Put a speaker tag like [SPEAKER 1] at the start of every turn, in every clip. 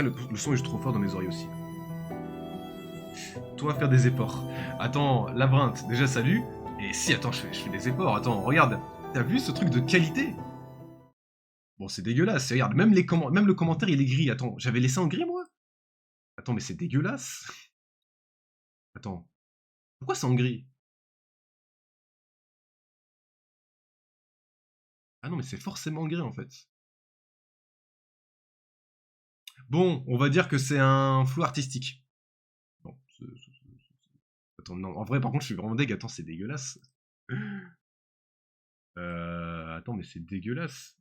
[SPEAKER 1] Après, le son est juste trop fort dans mes oreilles aussi. Toi, faire des efforts. Attends, Labyrinthe, déjà salut. Et si, attends, je fais des efforts. Attends, regarde. T'as vu ce truc de qualité? Bon, c'est dégueulasse. Regarde, même le commentaire, il est gris. Attends, j'avais laissé en gris, moi? Attends, mais c'est dégueulasse. Attends. Pourquoi c'est en gris? Ah non, mais c'est forcément en gris, en fait. Bon, on va dire que c'est un flou artistique. Bon, attends, non, en vrai, par contre, je suis vraiment deg. Attends, c'est dégueulasse. Attends, mais c'est dégueulasse.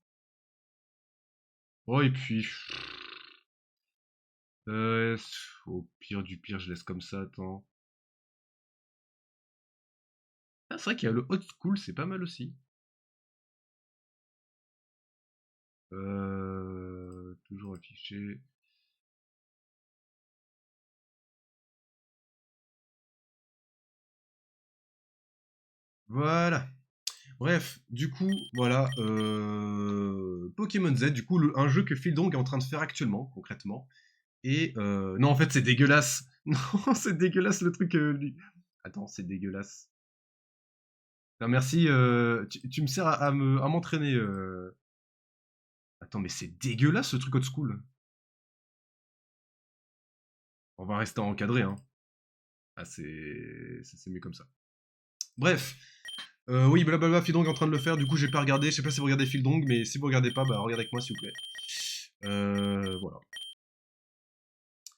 [SPEAKER 1] Oh, et puis... au pire du pire, je laisse comme ça, attends. Ah, c'est vrai qu'il y a le old school, c'est pas mal aussi. Toujours affiché. Voilà. Bref, du coup, voilà. Pokémon Z, du coup, un jeu que Fildong est en train de faire actuellement, concrètement. Et non, en fait, c'est dégueulasse. Non, c'est dégueulasse le truc. Attends, c'est dégueulasse. Non, merci. Tu me sers à m'entraîner. Attends, mais c'est dégueulasse ce truc old school. On va rester encadré, hein. Ah, c'est mieux comme ça. Bref. Oui, blablabla, Fildong est en train de le faire. Du coup, j'ai pas regardé. Je sais pas si vous regardez Fildong, mais si vous regardez pas, bah regardez avec moi, s'il vous plaît. Voilà.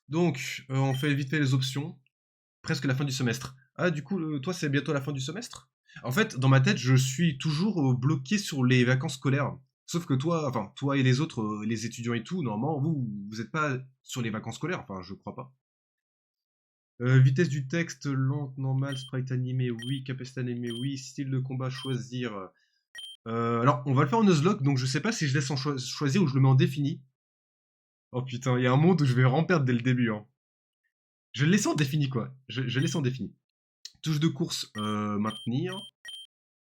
[SPEAKER 1] Donc, on fait vite fait les options. Presque la fin du semestre. Ah, du coup, toi, c'est bientôt la fin du semestre? En fait, dans ma tête, je suis toujours bloqué sur les vacances scolaires. Sauf que toi, enfin, toi et les autres, les étudiants et tout, normalement, vous êtes pas sur les vacances scolaires, enfin, je crois pas. Vitesse du texte, lente, normale, sprite animé, oui, capacité animé, oui, style de combat, choisir. Alors, on va le faire en Nuzlocke, donc je sais pas si je laisse en choisir ou je le mets en défini. Oh putain, il y a un monde où je vais vraiment perdre dès le début, hein. Je vais le laisser en défini, quoi. Je le laisse en défini. Touche de course, maintenir.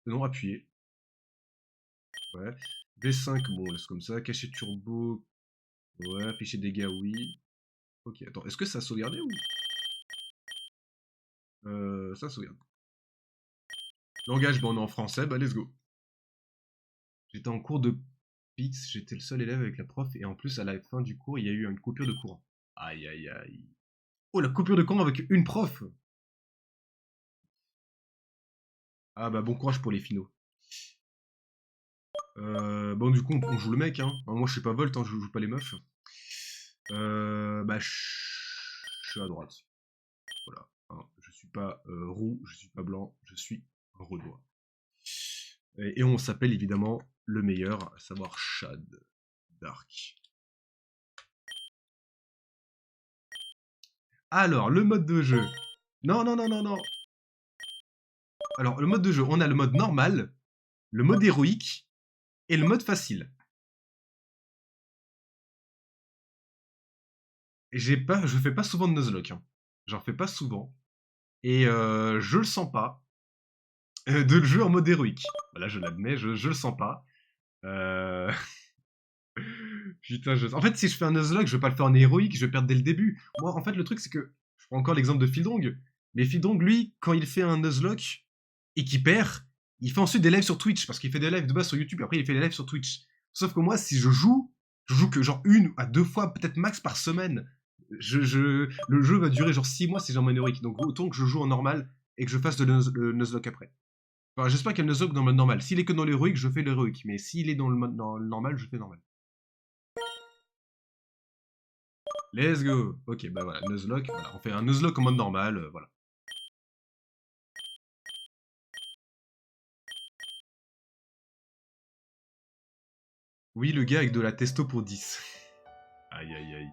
[SPEAKER 1] Non, appuyer. Ouais. V5, bon, laisse comme ça. Cacher turbo. Ouais, afficher dégâts, oui. Ok, attends, est-ce que ça a sauvegardé ou... ça sauvegarde. Langage, bon, on est en français, bah let's go. J'étais en cours de PIX, j'étais le seul élève avec la prof, et en plus, à la fin du cours, il y a eu une coupure de courant. Aïe, aïe, aïe. Oh, la coupure de courant avec une prof! Ah bah, bon courage pour les finaux. Bon, du coup, on joue le mec, hein. Moi, je suis pas Volt, hein, je joue pas les meufs. Bah, je suis à droite. Voilà. Hein. Je suis pas roux, je suis pas blanc, je suis un renois. Et on s'appelle évidemment le meilleur, à savoir Chad Dark. Alors, le mode de jeu. Non, non, non, non, non. Alors, le mode de jeu, on a le mode normal, le mode héroïque et le mode facile. Je fais pas souvent de Nuzlocke. Hein. J'en fais pas souvent. Et je le sens pas de le jouer en mode héroïque. Voilà, je l'admets, je le sens pas. Euh... Putain, en fait, si je fais un Nuzlocke, je vais pas le faire en héroïque, je vais perdre dès le début. Moi, en fait, le truc, c'est que, je prends encore l'exemple de Fildong, mais Fildong, lui, quand il fait un Nuzlocke et qu'il perd, il fait ensuite des lives sur Twitch, parce qu'il fait des lives de base sur YouTube, et après il fait des lives sur Twitch. Sauf que moi, si je joue que genre 1 à 2 fois, peut-être max par semaine. Le jeu va durer genre 6 mois si j'ai un héroïque, donc autant que je joue en normal et que je fasse le Nuzlocke après. Enfin, j'espère qu'il y a le Nuzlocke dans le mode normal. S'il est que dans l'héroïque, je fais l'héroïque, mais s'il est dans le normal, je fais normal. Let's go. Ok, bah voilà, Nuzlocke. Voilà, on fait un Nuzlocke en mode normal, voilà. Oui, le gars avec de la testo pour 10. Aïe, aïe, aïe.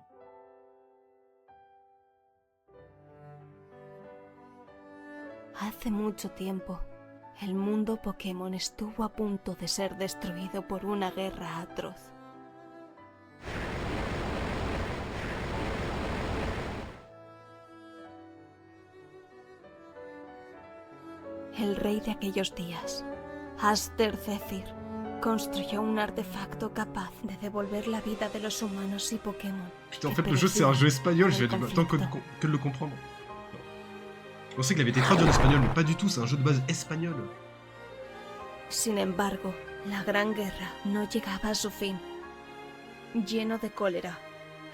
[SPEAKER 2] Hace mucho tiempo, el mundo Pokémon estuvo a punto de ser destruido por una guerra atroz. El rey de aquellos días, Aster Zephyr, construyó un artefacto capaz de devolver la vida de los humanos y Pokémon.
[SPEAKER 1] Putain, en fait, le jeu, c'est un jeu espagnol, j'ai du temps que de le comprendre. Je pensais qu'il avait été traduit en espagnol, mais pas du tout, c'est un jeu de base espagnol.
[SPEAKER 2] Sin embargo, la Gran Guerra no llegaba a su fin. Lleno de cólera,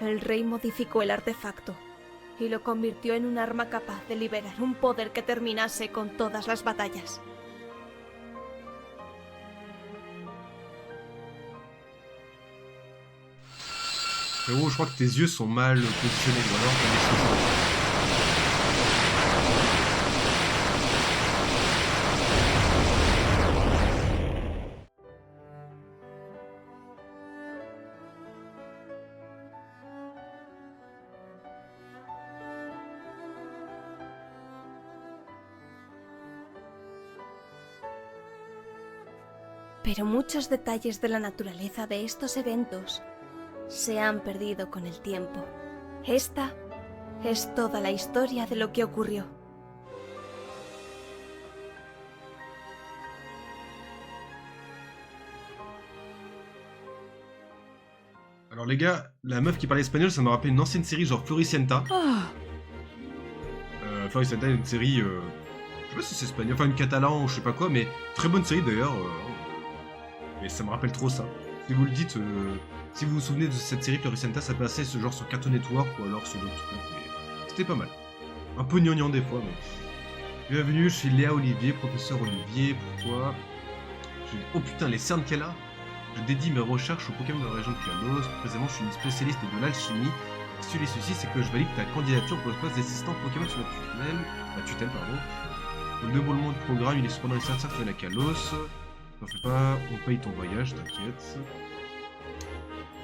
[SPEAKER 2] el rey modificó el artefacto y lo convirtió en un arma capaz de liberar un poder que terminase con todas las batallas.
[SPEAKER 1] Frérot, je crois que tes yeux sont mal positionnés, ou alors t'as des choses.
[SPEAKER 2] Pero muchos detalles de la naturaleza de estos eventos se han perdido con el tiempo. Esta es toda la historia de lo que ocurrió.
[SPEAKER 1] Alors les gars, la meuf qui parlait espagnol, ça me rappelle une ancienne série genre Floricienta. Floricienta est une série, je sais pas si c'est espagnol, enfin une catalan ou je sais pas quoi, mais très bonne série d'ailleurs. Et ça me rappelle trop ça. Si vous le dites, si vous vous souvenez de cette série Floricienta, ça passait ce genre sur Cartoon Network ou alors sur d'autres trucs. Mais c'était pas mal. Un peu gnangnan des fois, mais... Bienvenue, je suis Léa Olivier, professeur Olivier, pourquoi oh putain, les cernes qu'elle a. Je dédie mes recherches aux Pokémon de la région de Kalos. Précisément, je suis une spécialiste de l'alchimie. Si tu lis ceci, c'est que je valide ta candidature pour le poste d'assistant Pokémon sur la tutelle, pardon. Pour le déroulement du programme, il est cependant nécessaire que tu viennes à Kalos. T'en fais pas, on paye ton voyage, t'inquiète.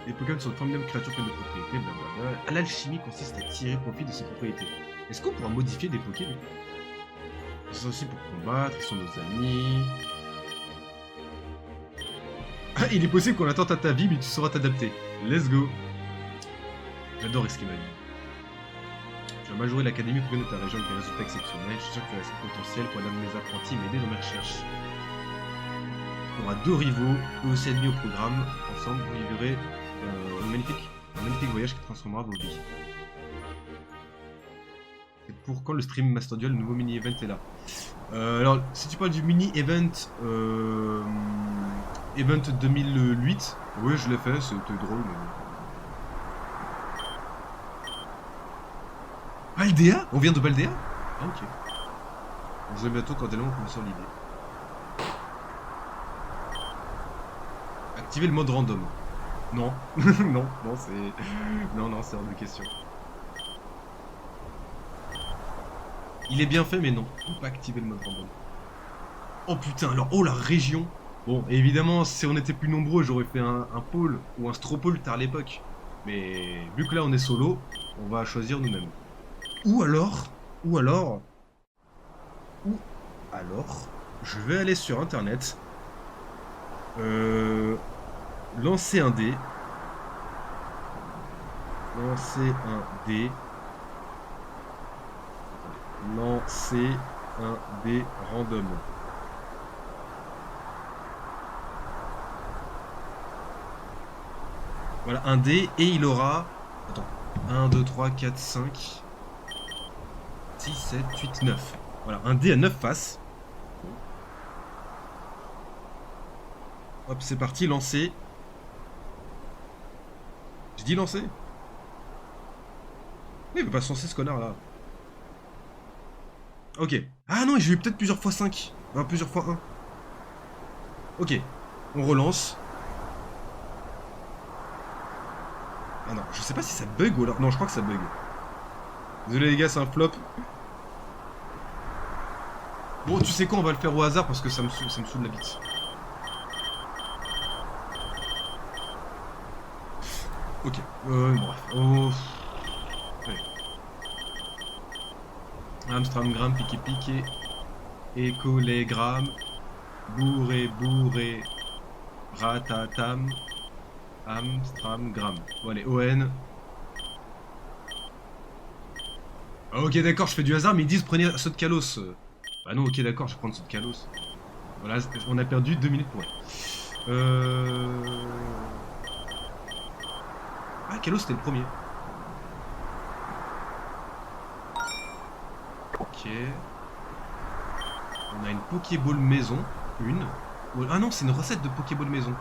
[SPEAKER 1] Les Pokémon sont de formidables créatures pleines de propriétés, blablabla. L'alchimie consiste à tirer profit de ses propriétés. Est-ce qu'on pourra modifier des Pokémon? C'est aussi pour combattre, ils sont nos amis. Ah, il est possible qu'on attente à ta vie, mais tu sauras t'adapter. Let's go. J'adore ce qu'il m'a dit. Tu vas majorer l'académie pour de ta région avec des résultats exceptionnels. Je suis sûr que tu as assez de potentiel pour l'un de mes apprentis m'aider dans mes recherches. On aura 2 rivaux, eux aussi admis au programme. Ensemble, vous vivrez un magnifique voyage qui transformera vos vies. Et pour quand le stream Master Duel, le nouveau mini-event est là. Alors, si tu parles du mini-event Event 2008, oui, je l'ai fait, c'était drôle. Mais... Baldea? On vient de Baldea? Ah, ok. On se voit bientôt quand on commence sur l'idée. Activer le mode random. Non. non, c'est... Non, c'est hors de question. Il est bien fait, mais non. On peut pas activer le mode random. Oh putain, alors, oh la région. Bon, évidemment, si on était plus nombreux, j'aurais fait un pôle ou un stropole tard à l'époque. Mais vu que là, on est solo, on va choisir nous-mêmes. Ou alors, je vais aller sur internet, lancer un dé, lancer un dé random. Voilà, un dé, et il aura... Attends. 1, 2, 3, 4, 5... 6, 7, 8, 9. Voilà, un dé à 9 faces. Hop, c'est parti, lancer. J'ai dit lancer. Mais il veut pas se lancer ce connard là. Ok. Ah non, j'ai eu peut-être plusieurs fois 5. Non, plusieurs fois 1. Ok. On relance. Ah non, je sais pas si ça bug ou alors... Non, je crois que ça bug. Désolé les gars, c'est un flop. Bon, tu sais quoi, on va le faire au hasard parce que ça me saoule la bite. Ok, bref. Oh. Allez. Amstramgram, piqué. Écolégramme. Bourré. Ratatam. Amstramgram. Bon allez, ON. Ok d'accord, je fais du hasard, mais ils disent prenez saut de Kalos. Bah non, ok d'accord, je vais prendre saut de Kalos. Voilà, on a perdu 2 minutes pour elle. Ah, Kalos c'était le premier. Ok. On a une Pokéball maison. Une. Ah non, c'est une recette de Pokéball maison.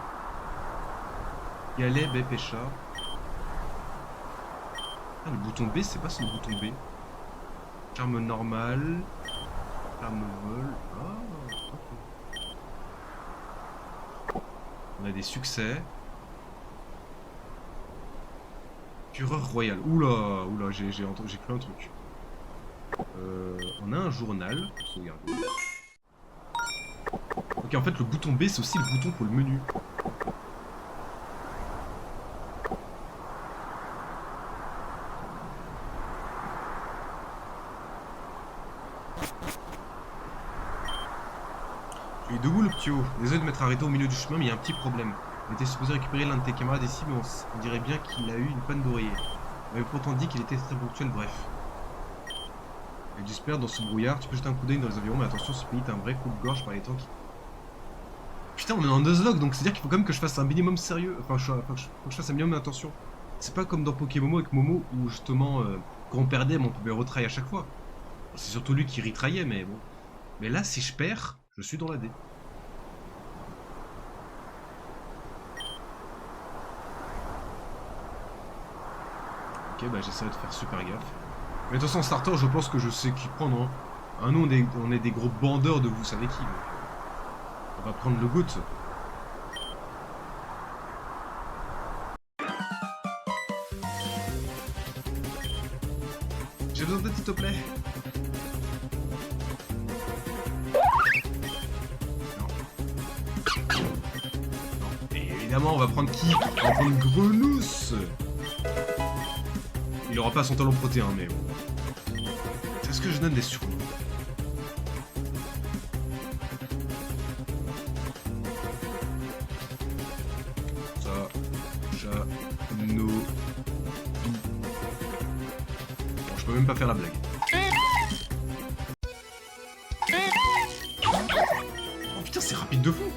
[SPEAKER 1] Galet, baie, pêcha. Ah, le bouton B, c'est pas son bouton B. Charme normal. Charme vol. Ah, ok. On a des succès. Fureur royale. Oula, oula, j'ai cru un truc. On a un journal. Sauvegarder. Ok, en fait, le bouton B, c'est aussi le bouton pour le menu. Tu es debout, le ptio. Désolé de m'être arrêté au milieu du chemin, mais il y a un petit problème. On était supposé récupérer l'un de tes camarades ici, mais on dirait bien qu'il a eu une panne d'oreiller. On avait pourtant dit qu'il était très ponctuel, bref. Et j'espère dans ce brouillard, tu peux jeter un coup d'œil dans les environs, mais attention, ce pays est un vrai coup de gorge par les temps qui... Putain, on est en Nuzlocke, donc c'est-à-dire qu'il faut quand même que je fasse un minimum sérieux. Enfin, faut que je fasse un minimum d'attention. C'est pas comme dans Pokémomo avec Momo, où justement, quand on perdait, on pouvait retrailler à chaque fois. C'est surtout lui qui retraillait, mais bon. Mais là, si je perds, je suis dans la D. Ok, bah j'essaierai de faire super gaffe. Mais de toute façon, en starter, je pense que je sais qui prendre. Hein. Ah, nous, on est des gros bandeurs de vous savez qui. Donc, on va prendre le goût. J'ai besoin d'aide, s'il te plaît. Non. Non. Et évidemment, on va prendre qui? On va prendre Grenousse. Il aura pas son talon protéin, mais bon. Est-ce que je donne des surnoms? Ça, chat, no, bi. Bon, je peux même pas faire la blague. Oh putain, c'est rapide de fou.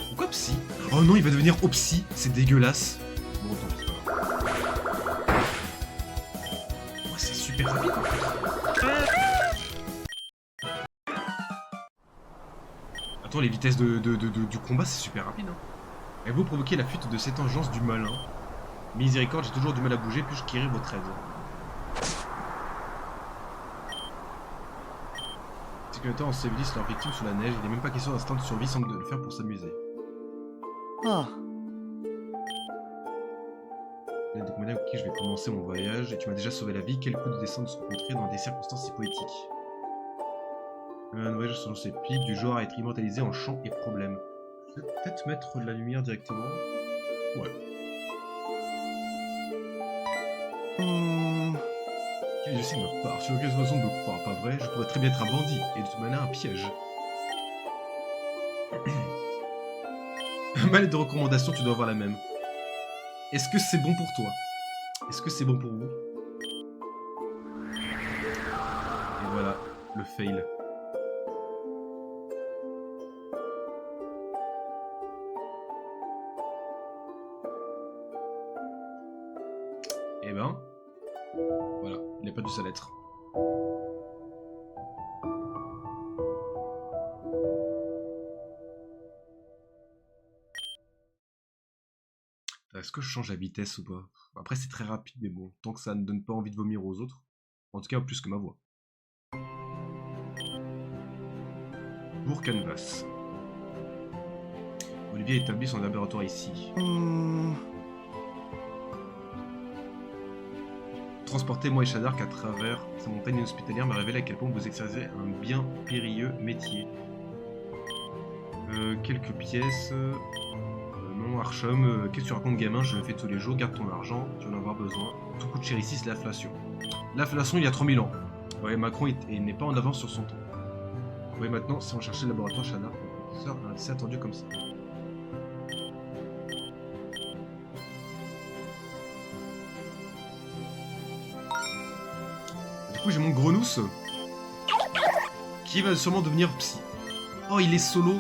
[SPEAKER 1] Pourquoi Psy? Oh non, il va devenir Opsy, c'est dégueulasse. Bon, tant pis, pas grave. Oh, c'est super rapide en fait. Attends, les vitesses du combat, c'est super rapide. Hein. Et vous provoquez la fuite de cette engeance du malin. Miséricorde, j'ai toujours du mal à bouger, puis-je quérir votre aide? C'est que le temps, on civilise leurs victimes sous la neige, il n'est même pas question d'instinct de survie, semble de le faire pour s'amuser.
[SPEAKER 3] Oh.
[SPEAKER 1] Donc madame, ok, je vais commencer mon voyage, et tu m'as déjà sauvé la vie, quel coup de descente de se rencontrer dans des circonstances si poétiques. Un voyage selon ses plis, du genre à être immortalisé en chant et problème. Je vais peut-être mettre la lumière directement. Ouais. Je sais me part, sur aucune raison de me croire, pas vrai? Je pourrais très bien être un bandit, et de toute manière un piège. Mal de recommandations, tu dois avoir la même. Est-ce que c'est bon pour toi? Est-ce que c'est bon pour vous? Et voilà, le fail. Et ben, voilà, il a perdu sa lettre. Est-ce que je change la vitesse ou pas? Après c'est très rapide, mais bon, tant que ça ne donne pas envie de vomir aux autres. En tout cas, plus que ma voix. Pour Canvas. Olivier établit son laboratoire ici. Transporter moi et Shadark à travers ces montagnes hospitalières m'a révélé à quel point vous exercez un bien périlleux métier. Quelques pièces... non, Archum, qu'est-ce que tu racontes gamin? Je le fais tous les jours, garde ton argent, tu vas en avoir besoin. Tout coûte cher ici, c'est l'inflation. L'inflation il y a 3000 ans. Ouais, Macron n'est pas en avance sur son temps. Ouais, maintenant, si on cherchait le laboratoire Shadark, le professeur c'est attendu comme ça. Du coup, j'ai mon Grenousse qui va sûrement devenir Psy. Oh, il est solo.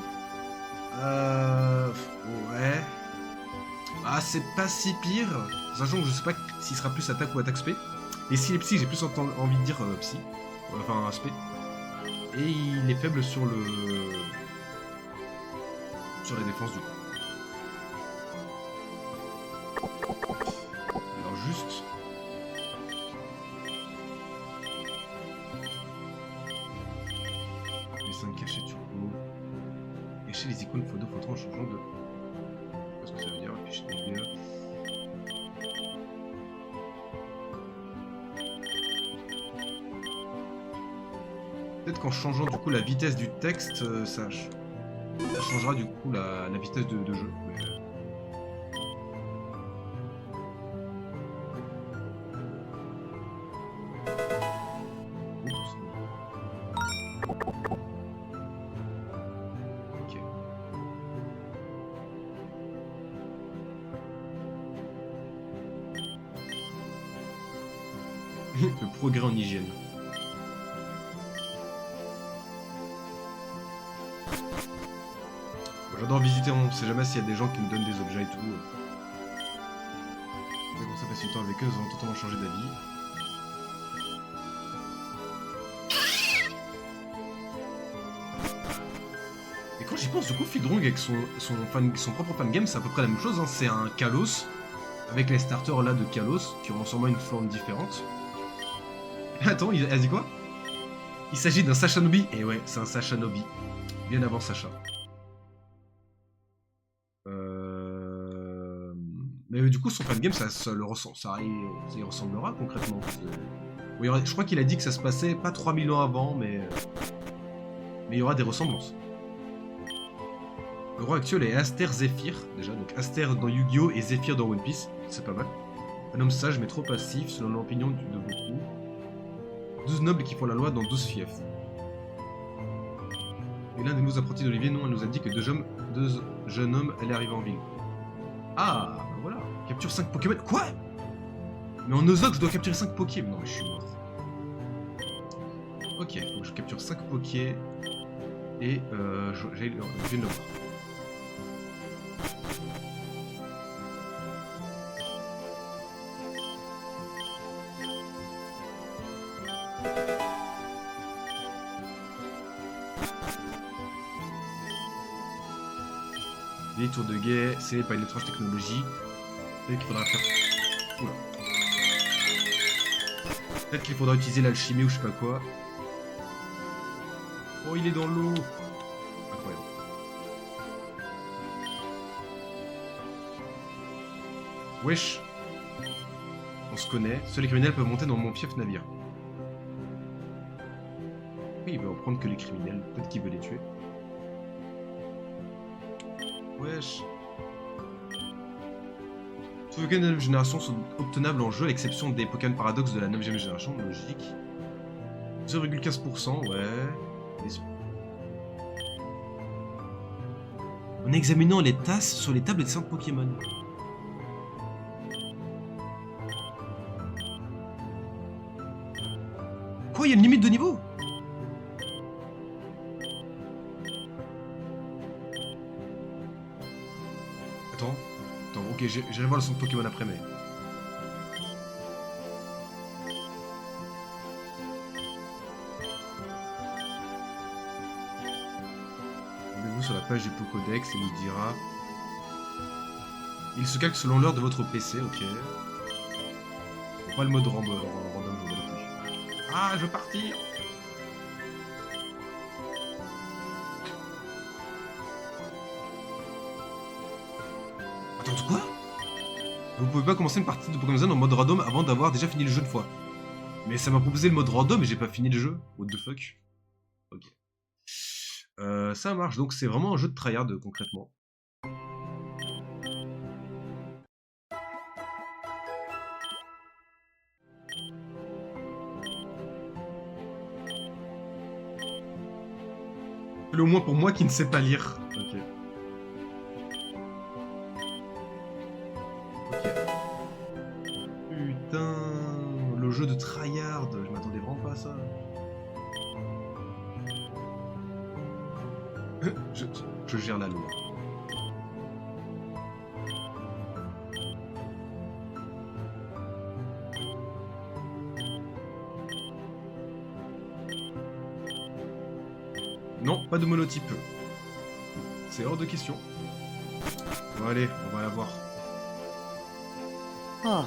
[SPEAKER 1] Ouais. Ah, c'est pas si pire. Sachant que je sais pas s'il sera plus attaque ou attaque spé. Et s'il est psy, j'ai plus envie de dire psy. Enfin, spé. Et il est faible sur le... sur la défense du coup. Alors juste... les 5 cachets turbo. Cacher les icônes photo en changeant de... je sais pas ce que ça veut dire, afficher des dégâts. Peut-être qu'en changeant du coup la vitesse du texte, ça changera du coup la vitesse de jeu. Mais... oups. Ok. Le progrès en hygiène. J'adore visiter, on sait jamais s'il y a des gens qui me donnent des objets et tout. Mais bon, ça passe du temps avec eux, ils ont totalement changé d'avis. Et quand j'y pense, du coup, Fidrong avec son propre fangame, c'est à peu près la même chose. Hein. C'est un Kalos, avec les starters là de Kalos, qui auront sûrement une forme différente. Attends, elle dit quoi? Il s'agit d'un Sashanobi. Et ouais, c'est un Sashanobi. Bien avant Sacha. Mais du coup, son fangame, ça y ressemblera concrètement. Oui, je crois qu'il a dit que ça se passait pas 3000 ans avant, mais il y aura des ressemblances. Le roi actuel est Aster Zephyr, déjà. Donc Aster dans Yu-Gi-Oh! Et Zephyr dans One Piece. C'est pas mal. Un homme sage mais trop passif, selon l'opinion de beaucoup. 12 nobles qui font la loi dans 12 fiefs. Et l'un des nouveaux apprentis d'Olivier, non, elle nous a dit que deux jeunes hommes allaient arriver en ville. Ah, bah voilà. Capture 5 Pokémon. Quoi? Mais en Ozok, je dois capturer 5 Pokémon. Non, mais je suis mort. Ok, faut que je capture 5 Poké. Et je viens de le voir. Les tours de guet, c'est pas une étrange technologie. Peut-être qu'il faudra faire... oula. Peut-être qu'il faudra utiliser l'alchimie ou je sais pas quoi. Oh, il est dans l'eau. Incroyable. Wesh. On se connaît. Seuls les criminels peuvent monter dans mon fief navire. Oui, il veut en prendre que les criminels. Peut-être qu'il veut les tuer. Wesh. Tous les Pokémon de la 9ème génération sont obtenables en jeu à l'exception des Pokémon Paradox de la 9ème génération, logique. 0,15%, ouais. Bien sûr. En examinant les tasses sur les tables des centres Pokémon. Quoi, il y a une limite de niveau? Attends, ok, j'irai voir le centre Pokémon après, mais... Rendez-vous sur la page du Pokédex et nous dira... Il se calque selon l'heure de votre PC, ok. Pas le mode random, je ne plus. Ah, je veux partir! Attends, quoi? Vous pouvez pas commencer une partie de Pokémon Zone en mode random avant d'avoir déjà fini le jeu une fois. Mais ça m'a proposé le mode random et j'ai pas fini le jeu. What the fuck? Ok. Ça marche, donc c'est vraiment un jeu de tryhard concrètement. Au moins pour moi qui ne sais pas lire. Ok. Putain, le jeu de tryhard, je m'attendais vraiment pas à ça. Je gère la loi. Non, pas de monotype. C'est hors de question. Bon allez, on va la voir.
[SPEAKER 3] Ah.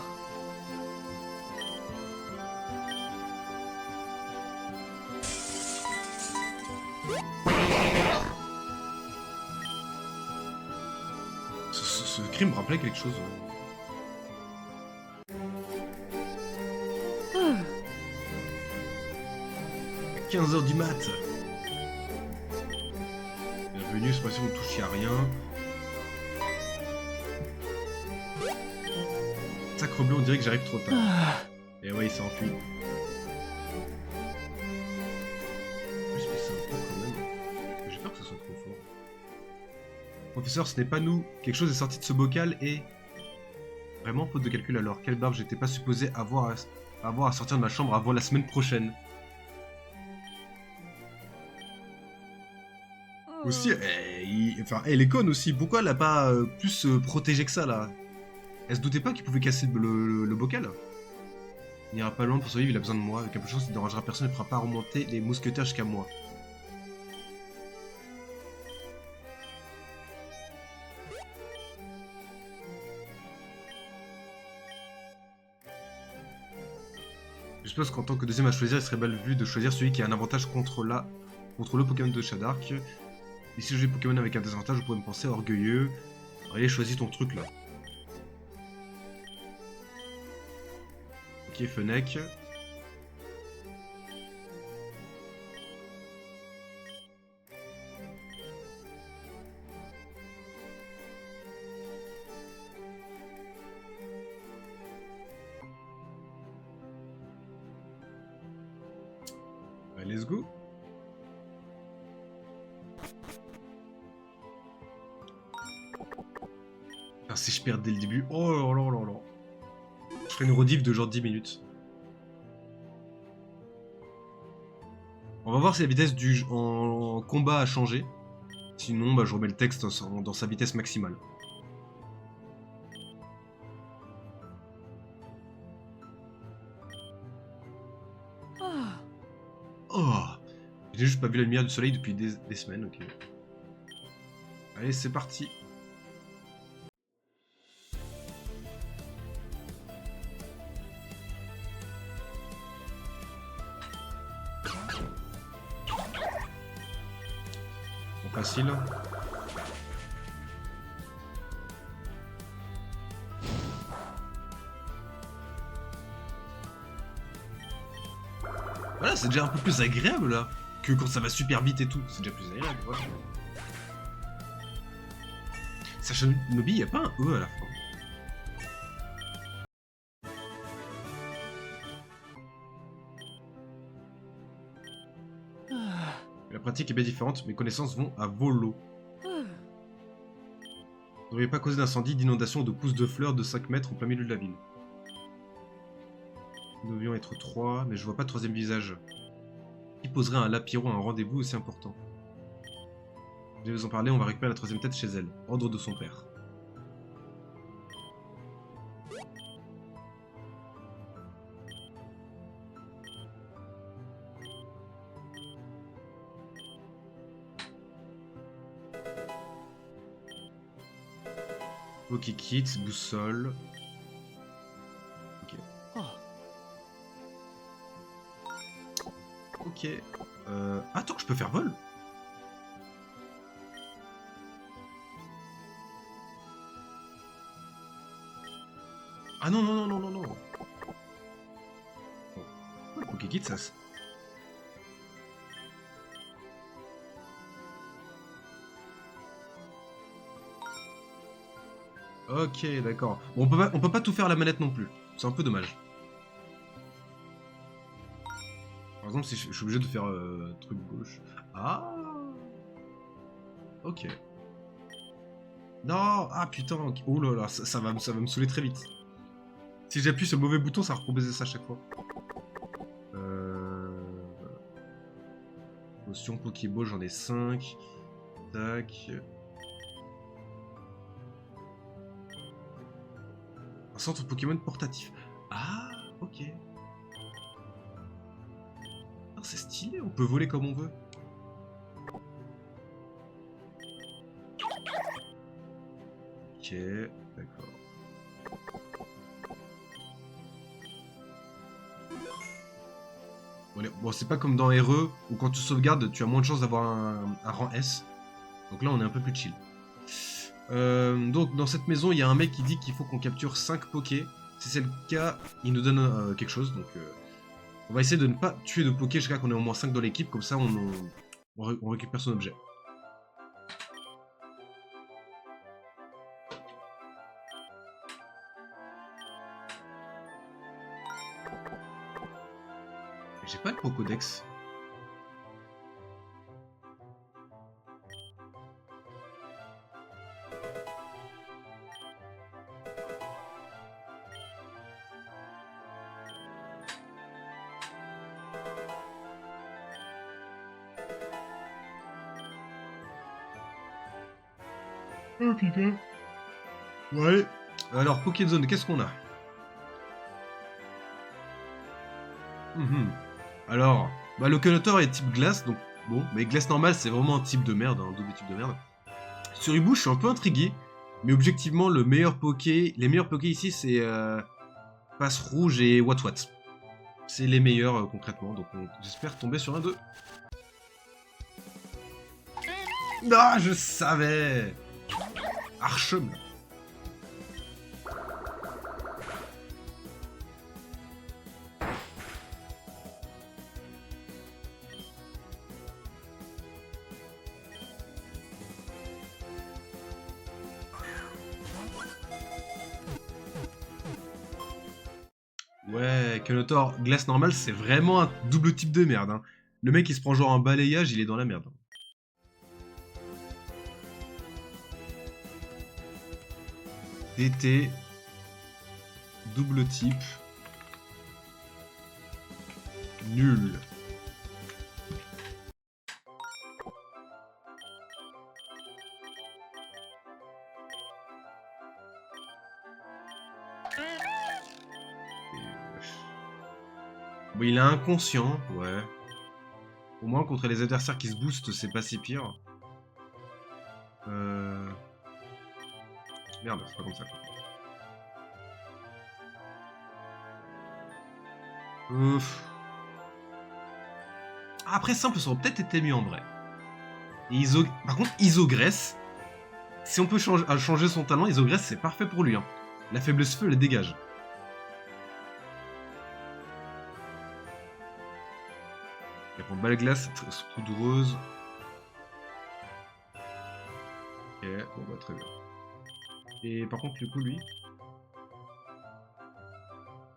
[SPEAKER 1] Ce crime me rappelait quelque chose. 15h du mat. Bienvenue, c'est pas si vous touchez à rien. Sacre bleu, on dirait que j'arrive trop tard. Et ouais, il s'est enfui. Je vais ça un peu quand même. J'ai peur que ce soit trop fort. Professeur, ce n'est pas nous. Quelque chose est sorti de ce bocal et... Vraiment, faute de calcul alors. Quelle barbe, j'étais pas supposé avoir à sortir de ma chambre avant la semaine prochaine. Aussi, elle est conne aussi. Pourquoi elle a pas plus protégé que ça là? Elle se doutait pas qu'il pouvait casser le bocal? Il n'ira pas loin pour survivre, il a besoin de moi. Avec un peu de chance, il ne dérangera personne et ne fera pas remonter les mousquetaires jusqu'à moi. Je suppose qu'en tant que deuxième à choisir, il serait mal vu de choisir celui qui a un avantage contre le Pokémon de Shaddark. Et si je joue Pokémon avec un désavantage, vous pourrez me penser orgueilleux. Allez, choisis ton truc là. Ok, Fennec. Allez, let's go. Ah, si je perds dès le début. Oh là là là là. Je ferai une rediff de genre 10 minutes. On va voir si la vitesse en combat a changé. Sinon, bah, je remets le texte dans sa vitesse maximale. Oh, j'ai juste pas vu la lumière du soleil depuis des semaines, ok. Allez, c'est parti. Bon, facile. Voilà, c'est déjà un peu plus agréable là que quand ça va super vite et tout. C'est déjà plus agréable, voilà. Shinobi, y a pas un E à la fin. La pratique est bien différente, mes connaissances vont à volo. Vous ne devriez pas causer d'incendie, d'inondation ou de pousses de fleurs de 5 mètres en plein milieu de la ville. Nous devions être 3, mais je vois pas de troisième visage. Qui poserait un Lapiro à un rendez-vous aussi important? Je vais vous en parler, on va récupérer la troisième tête chez elle. Ordre de son père. Ok, kit, boussole. Ok. Ok. Attends, je peux faire vol? Ah non, non, non, non, non, non. Bon. Ok, kit, ça. Ok, d'accord. Bon, on peut pas tout faire à la manette non plus. C'est un peu dommage. Par exemple, si je suis obligé de faire truc gauche. Ah. Ok. Non. Ah putain. Oh là là, ça va me saouler très vite. Si j'appuie sur le mauvais bouton, ça va reproposer ça à chaque fois. Potion Pokéball, j'en ai 5. Tac. Un centre Pokémon portatif. Ah, ok. Ah, c'est stylé, on peut voler comme on veut. Ok, d'accord. Bon, c'est pas comme dans RE, où quand tu sauvegardes, tu as moins de chances d'avoir un rang S. Donc là, on est un peu plus chill. Donc, dans cette maison, il y a un mec qui dit qu'il faut qu'on capture 5 pokés. Si c'est le cas, il nous donne quelque chose. Donc, on va essayer de ne pas tuer de pokés jusqu'à qu'on ait au moins 5 dans l'équipe. Comme ça, on récupère son objet. J'ai pas le Pokédex. Oh putain. Ouais. Alors, Pokézone, qu'est-ce qu'on a? Alors, bah, le Kelotor est type glace, donc bon, mais glace normale, c'est vraiment un type de merde, un double type de merde. Sur Hibou, je suis un peu intrigué, mais objectivement, les meilleurs Pokés ici, c'est Passe Rouge et Watwat. C'est les meilleurs concrètement, donc j'espère tomber sur un d'eux. Ah, je savais! Archem. Ouais, Kelotor glace normale, c'est vraiment un double type de merde. Hein. Le mec, il se prend genre un balayage, il est dans la merde. DT, double type, nul. Bon, il est inconscient, ouais. Au moins, contre les adversaires qui se boostent, c'est pas si pire. Merde, c'est pas comme ça. Après, simple, ça aurait peut-être été mieux en vrai. Et Par contre, Isogresse, si on peut changer son talent, Isogresse, c'est parfait pour lui. Hein. La faiblesse feu, elle dégage. Il prend balle glace, poudreuse. Ok, bon bah très bien. Et par contre, du coup, lui...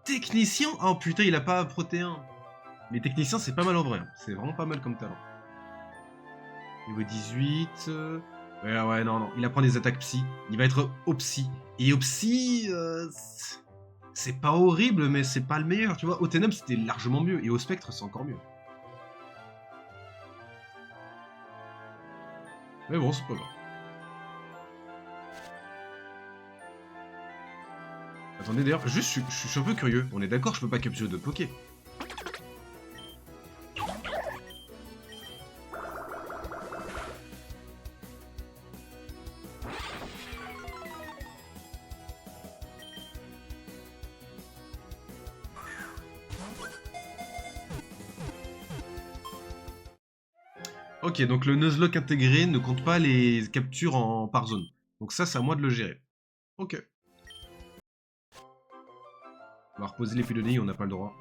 [SPEAKER 1] Technicien? Oh putain, il a pas protéin. Mais technicien, c'est pas mal en vrai. Hein. C'est vraiment pas mal comme talent. Niveau 18... Ouais, non. Il apprend des attaques psy. Il va être au psy. Et au psy... c'est pas horrible, mais c'est pas le meilleur, tu vois. Au ténèbres, c'était largement mieux. Et au spectre, c'est encore mieux. Mais bon, c'est pas grave. Attendez, d'ailleurs, juste, je suis un peu curieux. On est d'accord, je peux pas capturer de Poké. Ok, donc le Nuzlocke intégré ne compte pas les captures par zone. Donc ça, c'est à moi de le gérer. Ok. On va reposer les pilonniers, on n'a pas le droit.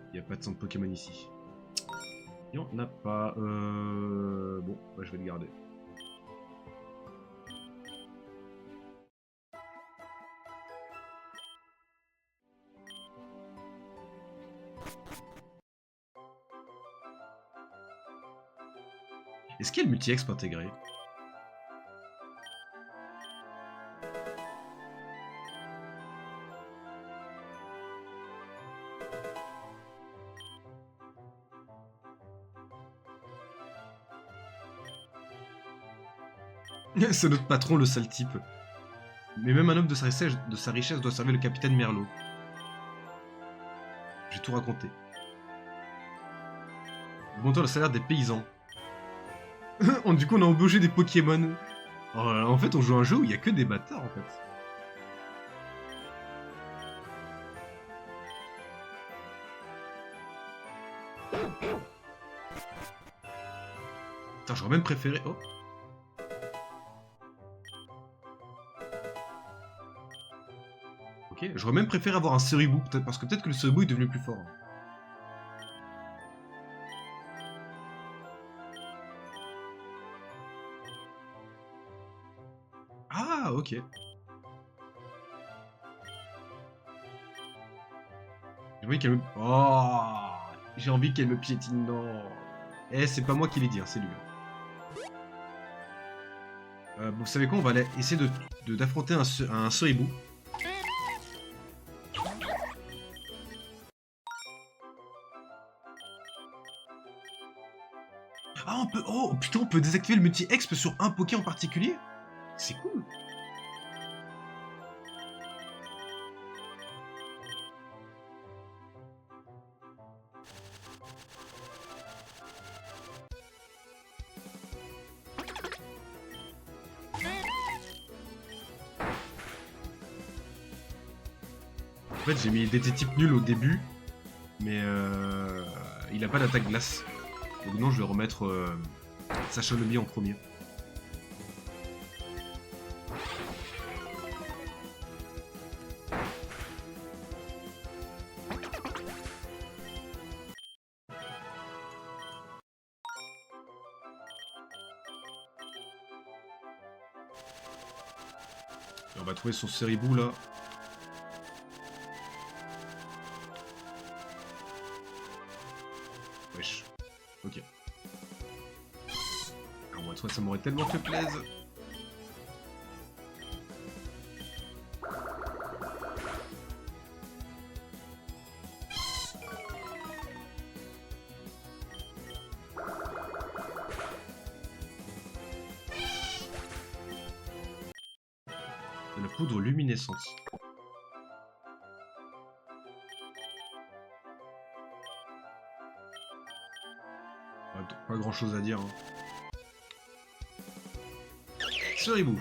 [SPEAKER 1] Il n'y a pas de centre Pokémon ici. Et on n'a pas... Bon, bah, je vais le garder. Est-ce qu'il y a le multi-exp intégré? C'est notre patron, le sale type. Mais même un homme de sa richesse doit servir le capitaine Merlot. J'ai tout raconté. Augmentons le salaire des paysans. Du coup, on a embauché des Pokémon. Oh, en fait, on joue à un jeu où il y a que des bâtards, en fait. Putain, j'aurais même préféré... Oh. Ok, j'aurais même préféré avoir un Ceribou, peut-être, parce que peut-être que le Ceribou est devenu plus fort. Ah, ok. J'ai envie qu'elle me... Oh, j'ai envie qu'elle me piétine, non. Eh, c'est pas moi qui l'ai dit, hein, c'est lui. Vous savez quoi, on va aller essayer d'affronter un Ceribou. Ah, on peut... Oh, putain, on peut désactiver le multi-exp sur un Poké en particulier. C'est cool. En fait, j'ai mis DT type nul au début, mais il a pas d'attaque glace. Donc non, je vais remettre Sacha Lemi en premier. Et on va trouver son Ceribou là. Wesh. Ok. Alors moi, toi, ça m'aurait tellement fait plaisir. De la poudre luminescente. Pas grand chose à dire. Hein. Ceribou.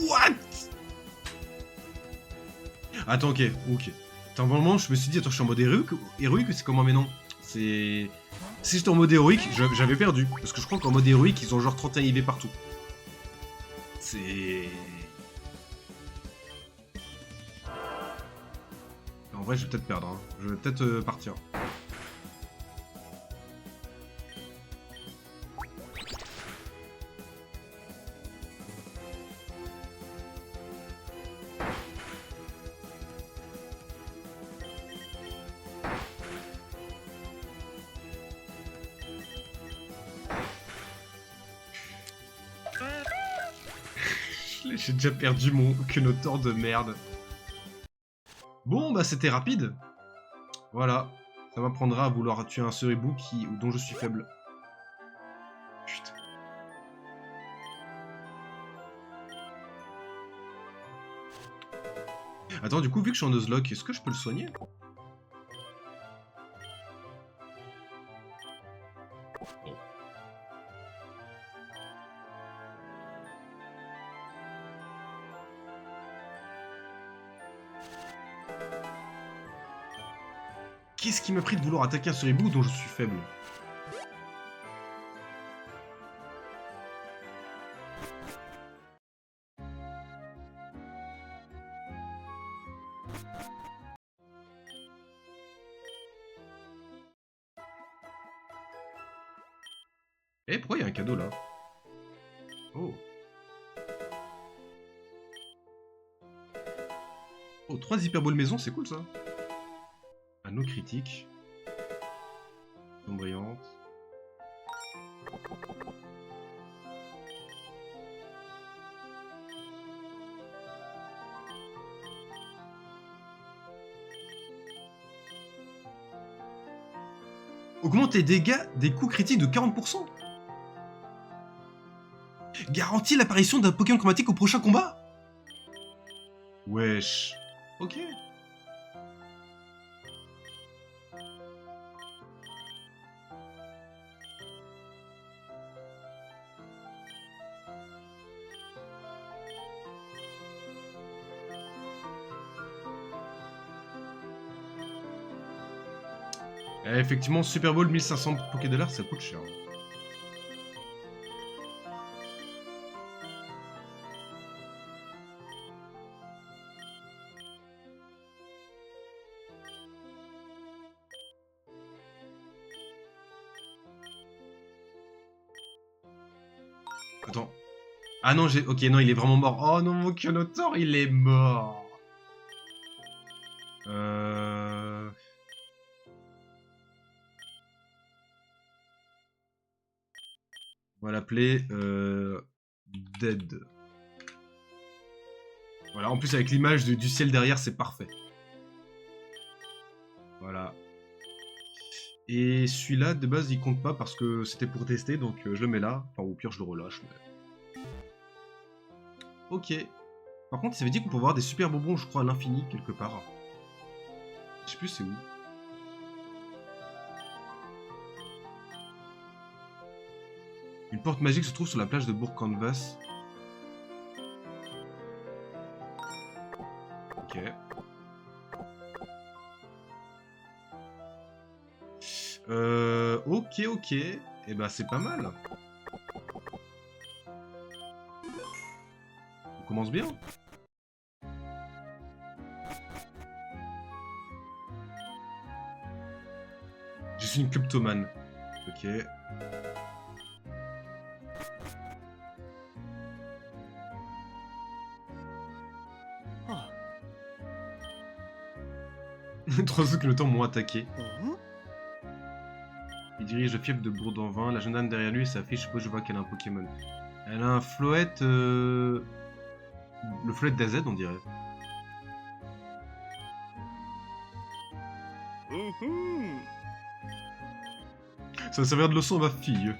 [SPEAKER 1] What? Attends, ok. Attends, vraiment, je me suis dit, attends, je suis en mode héroïque ou c'est comment, mais non. C'est... Si j'étais en mode héroïque, j'avais perdu. Parce que je crois qu'en mode héroïque, ils ont genre 31 IV partout. C'est... En vrai, je vais peut-être perdre. Hein. Je vais peut-être partir. J'ai déjà perdu mon Kenotor de merde. Bon, bah c'était rapide. Voilà. Ça m'apprendra à vouloir tuer un Ceribou dont je suis faible. Putain. Attends, du coup, vu que je suis en Nuzlocke, est-ce que je peux le soigner? Qu'est-ce qui m'a pris de vouloir attaquer un Ceribou dont je suis faible? Eh, pourquoi il y a un cadeau là? Oh. Oh, 3 hyperballs maison, c'est cool ça. Anneau critique. Brillante. Augmente les dégâts des coups critiques de 40%. Garantit l'apparition d'un Pokémon chromatique au prochain combat. Wesh. Ok. Effectivement, Super Bowl 1500 Pokédollars, ça coûte cher. Attends. Ah non, j'ai... Ok, non, il est vraiment mort. Oh non, mon Kyanotor, il est mort. On va l'appeler... Dead. Voilà, en plus avec l'image du ciel derrière, c'est parfait. Voilà. Et celui-là, de base, il compte pas parce que c'était pour tester, donc je le mets là. Enfin, au pire, je le relâche. Mais... Ok. Par contre, ça veut dire qu'on peut avoir des super bonbons, je crois, à l'infini, quelque part. Je sais plus c'est où. Une porte magique se trouve sur la plage de Bourg Canvas. Ok. Ok. Et bah c'est pas mal. On commence bien. Je suis une kleptomane. Ok.
[SPEAKER 3] Ah.
[SPEAKER 1] 3 autres le temps m'ont attaqué.
[SPEAKER 3] Mhm.
[SPEAKER 1] Il dirige le fief de Bourg-en-Vin. La jeune dame derrière lui s'affiche. Je sais pas, je vois qu'elle a un Pokémon. Elle a un Floette. Le Floette d'AZ, on dirait. Ça va servir de leçon à ma fille.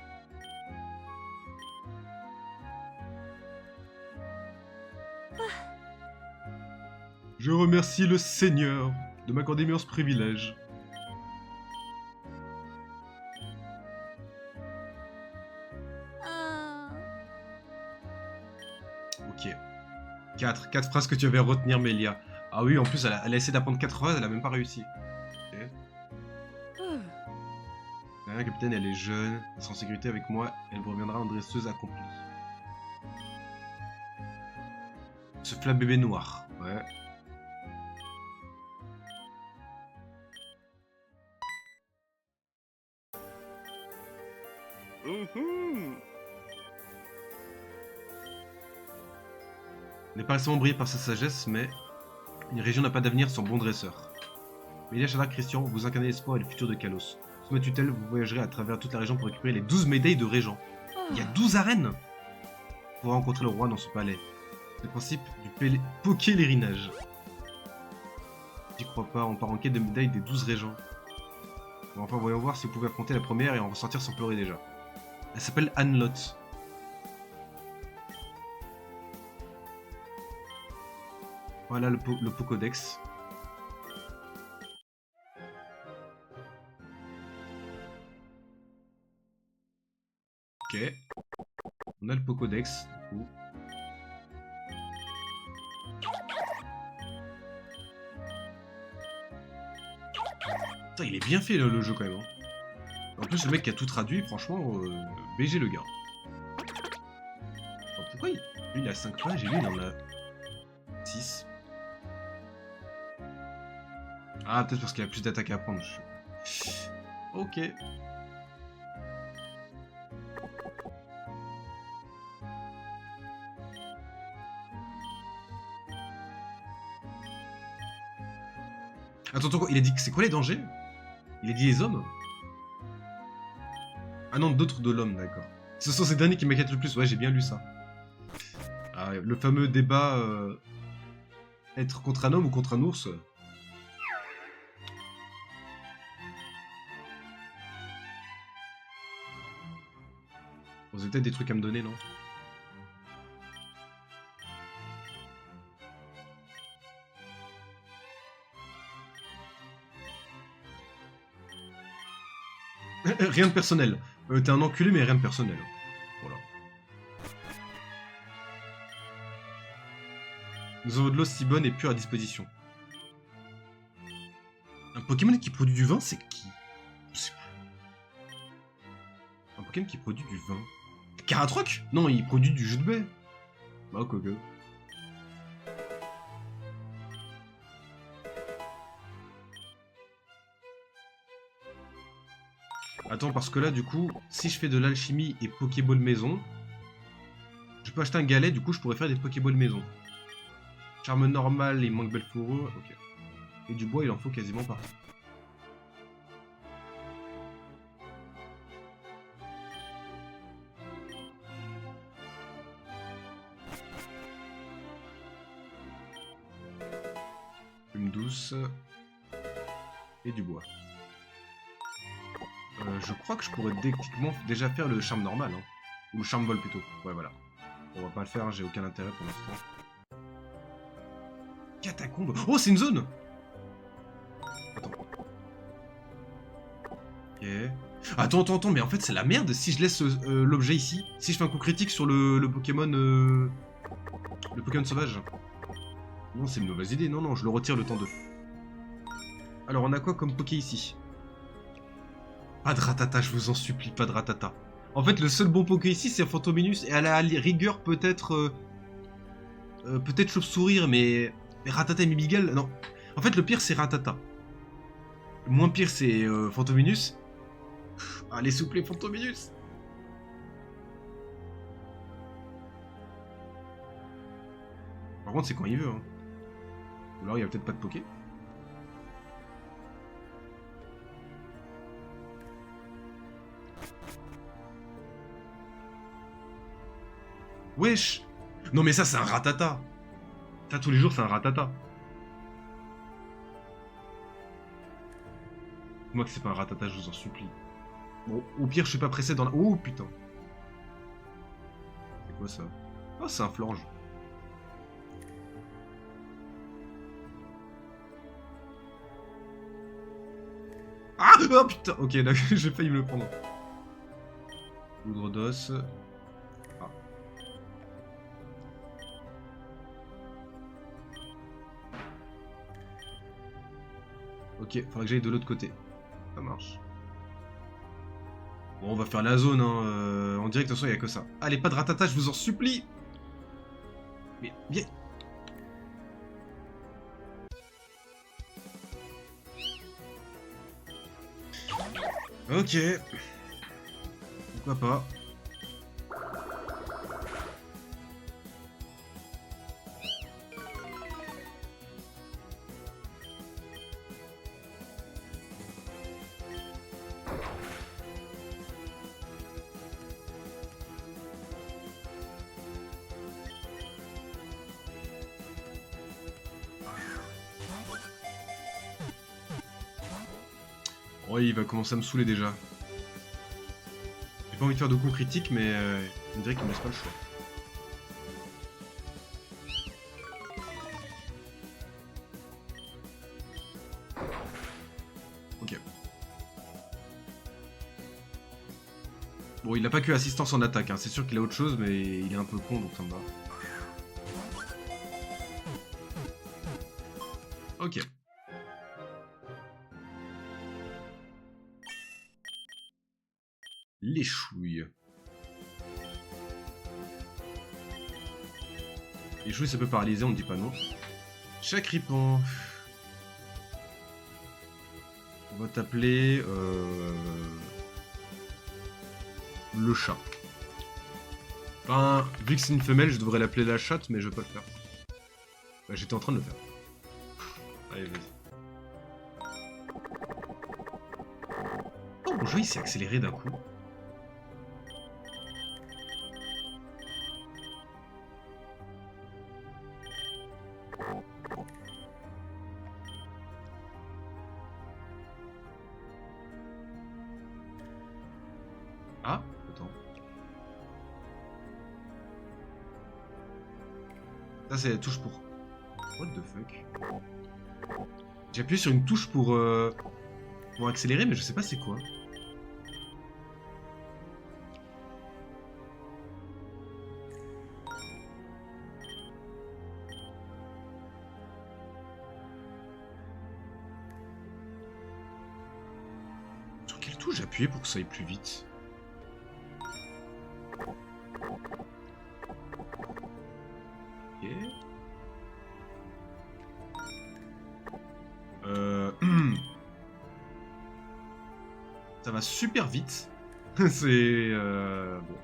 [SPEAKER 1] Je remercie le Seigneur de m'accorder ce privilège. Ok. 4 phrases que tu avais à retenir, Mélia. Ah oui, en plus, elle a essayé d'apprendre 4 phrases, elle a même pas réussi. Ok. La capitaine, elle est jeune, elle sera en sécurité avec moi, elle vous reviendra en dresseuse accomplie. Ce flat bébé noir, ouais. N'est pas récemment brillé par sa sagesse, mais une région n'a pas d'avenir sans bon dresseur. Mélia Chadar Christian, vous incarnez l'espoir et le futur de Kalos. Sous ma tutelle, vous voyagerez à travers toute la région pour récupérer les 12 médailles de régent. Il y a 12 arènes. Vous pourrez rencontrer le roi dans son palais. C'est le principe du pokélérinage. J'y crois pas, on part en quête de médailles des 12 régents. Bon, enfin, voyons voir si vous pouvez affronter la première et en ressortir sans pleurer déjà. Elle s'appelle Anlot. Voilà le Pokédex. Ok. On a le Pokédex, du coup. Putain, il est bien fait le jeu quand même. Hein. En plus, le mec qui a tout traduit, franchement, BG le gars. Alors, pourquoi lui il a 5 pages et lui il en a 6. Ah, peut-être parce qu'il a plus d'attaques à prendre. Ok. Attends, il a dit que c'est quoi les dangers? Il a dit les hommes? Ah non, d'autres de l'homme, d'accord. Ce sont ces derniers qui m'inquiètent le plus, ouais, j'ai bien lu ça. Ah, ouais, le fameux débat être contre un homme ou contre un ours. avez peut-être des trucs à me donner, non? Rien de personnel. T'es un enculé, mais rien de personnel. Voilà. Nous avons de l'eau si bonne et pure à disposition. Un Pokémon qui produit du vin, c'est qui? Je sais pas. Un Pokémon qui produit du vin. Caratroc? Non, il produit du jus de baie. Bah, quoi que. Attends, parce que là, du coup, si je fais de l'alchimie et Pokéball maison, je peux acheter un galet, du coup, je pourrais faire des Pokéball maison. Charme normal, il manque belle fourrure, ok. Et du bois, il en faut quasiment pas. Plume douce. Et du bois. Je crois que je pourrais techniquement déjà faire le charme normal, hein. Ou le charme vol plutôt. Ouais, voilà. On va pas le faire, j'ai aucun intérêt pour l'instant. Catacombe. Oh, c'est une zone. Attends. Ok. Attends, mais en fait, c'est la merde si je laisse l'objet ici. Si je fais un coup critique sur le Pokémon... le Pokémon sauvage. Non, c'est une mauvaise idée. Non, je le retire le temps de... Alors, on a quoi comme Poké ici? Pas de Ratata, je vous en supplie, pas de Ratata. En fait, le seul bon Poké ici, c'est Fantominus, et à la rigueur, peut-être... peut-être Chauve-Sourire, mais Ratata et Mimigal, non. En fait, le pire, c'est Ratata. Le moins pire, c'est Fantominus. Allez, s'il vous plaît, Fantominus. Par contre, c'est quand il veut, hein. Ou alors, il y a peut-être pas de Poké. Wesh! Non mais ça c'est un Ratata! Ça tous les jours c'est un Ratata. Moi que c'est pas un Ratata, je vous en supplie. Bon, au pire je suis pas pressé dans la... Oh putain! C'est quoi ça? Oh c'est un Flange. Ah! Oh putain! Ok, là j'ai failli me le prendre. Poudre d'os. Ah. Ok, faudra que j'aille de l'autre côté. Ça marche. Bon, on va faire la zone, hein. En direct, de toute façon, il n'y a que ça. Allez, pas de Ratata, je vous en supplie! Mais, viens! Ok. Pourquoi pas? Oh, il va commencer à me saouler déjà. J'ai pas envie de faire de coups critiques, mais on dirait qu'il me laisse pas le choix. Ok. Bon, il a pas que assistance en attaque, hein. C'est sûr qu'il a autre chose, mais il est un peu con, donc ça me va. Ok. Les chouilles. Les chouilles, ça peut paralyser, on ne dit pas non. Chacripan. On va t'appeler... le chat. Enfin, vu que c'est une femelle, je devrais l'appeler la chatte, mais je vais pas le faire. Bah, j'étais en train de le faire. Allez, vas-y. Oh, mon jeu, il s'est accéléré d'un coup. Ah, attends. Ça, c'est la touche pour... What the fuck? J'ai appuyé sur une touche pour accélérer, mais je sais pas c'est quoi. Sur quelle touche j'ai appuyé pour que ça aille plus vite? Ok. Ça va super vite. C'est... bon.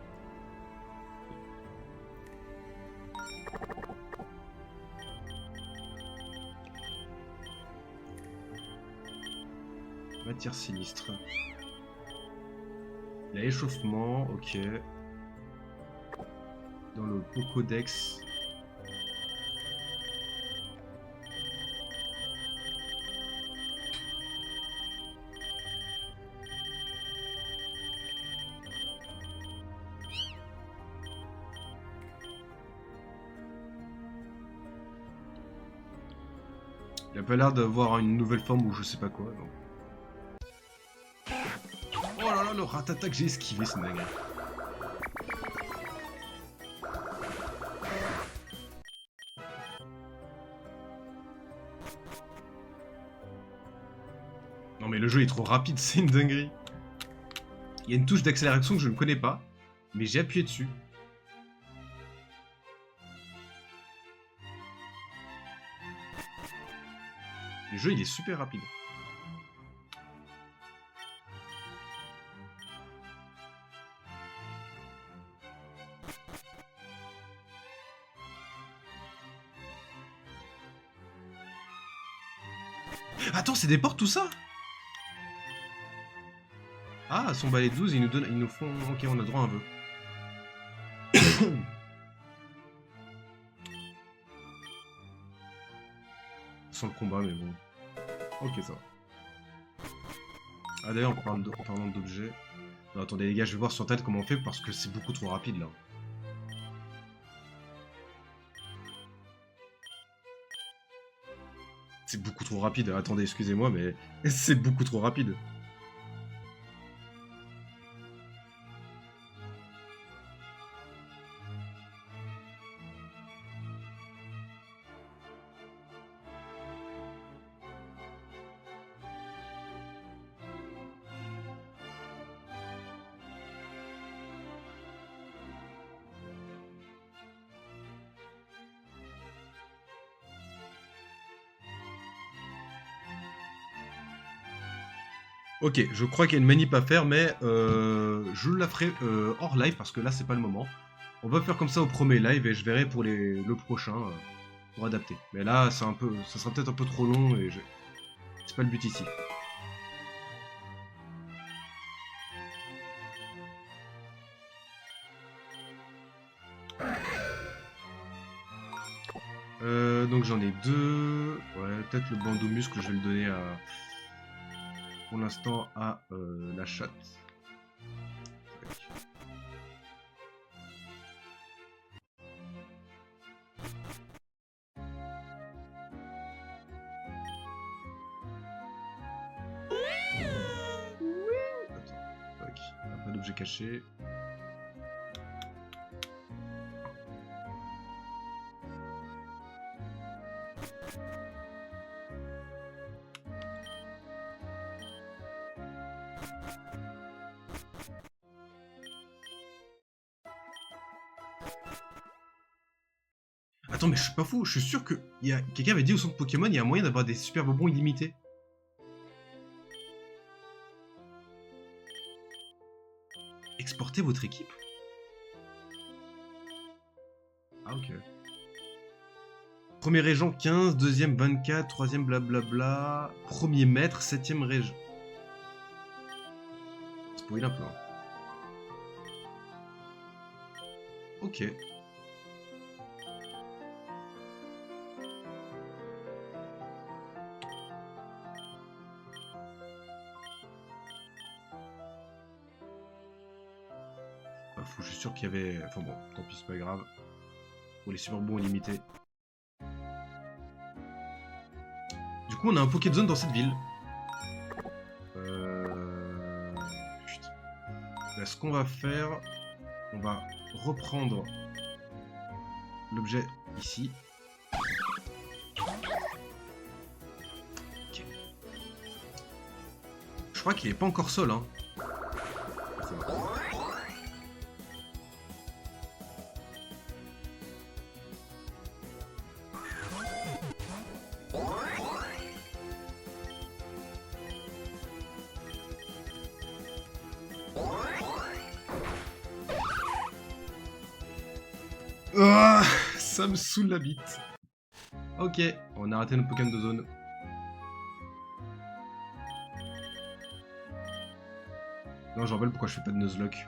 [SPEAKER 1] Matière sinistre. Il y a échauffement, ok. Dans le Pokédex. Il a pas l'air d'avoir une nouvelle forme ou je sais pas quoi. Donc. Oh là là, le ratata que j'ai esquivé, c'est dingue. Non mais le jeu est trop rapide, c'est une dinguerie. Il y a une touche d'accélération que je ne connais pas, mais j'ai appuyé dessus. Le jeu il est super rapide. Attends, c'est des portes tout ça? Ah, son balai de 12, ils nous font... Ok, on a droit à un vœu. Sans le combat, mais bon. Ok, ça va. Ah d'ailleurs, en parlant d'objets... Non, attendez les gars, je vais voir sur Internet comment on fait parce que c'est beaucoup trop rapide là. C'est beaucoup trop rapide. Attendez, excusez-moi, mais c'est beaucoup trop rapide. Ok, je crois qu'il y a une manip à faire, mais je la ferai hors live parce que là c'est pas le moment. On va faire comme ça au premier live et je verrai pour le prochain pour adapter. Mais là c'est un peu, ça sera peut-être un peu trop long et c'est pas le but ici. Donc j'en ai deux. Ouais, peut-être le bandeau muscle, je vais le donner à, pour l'instant à la chatte. Attends, tac, pas d'objet caché. Attends, mais je suis pas fou, je suis sûr que quelqu'un avait dit au centre Pokémon, il y a un moyen d'avoir des super bonbons illimités. Exporter votre équipe? Ah ok. Premier régent 15, deuxième 24, troisième blablabla, premier maître, septième régent. Spoil un peu. Hein. Ok. Bah, je suis sûr qu'il y avait... Enfin bon, tant pis, c'est pas grave. Pour les super bons illimités. du coup, on a un Pokézone dans cette ville. Putain. Là, ce qu'on va faire, on va reprendre l'objet ici. Ok. Je crois qu'il est pas encore sol, hein. C'est bon. Ah, ça me saoule la bite. Ok, on a raté notre Pokémon de zone. Non, je rappelle pourquoi je fais pas de Nuzlocke.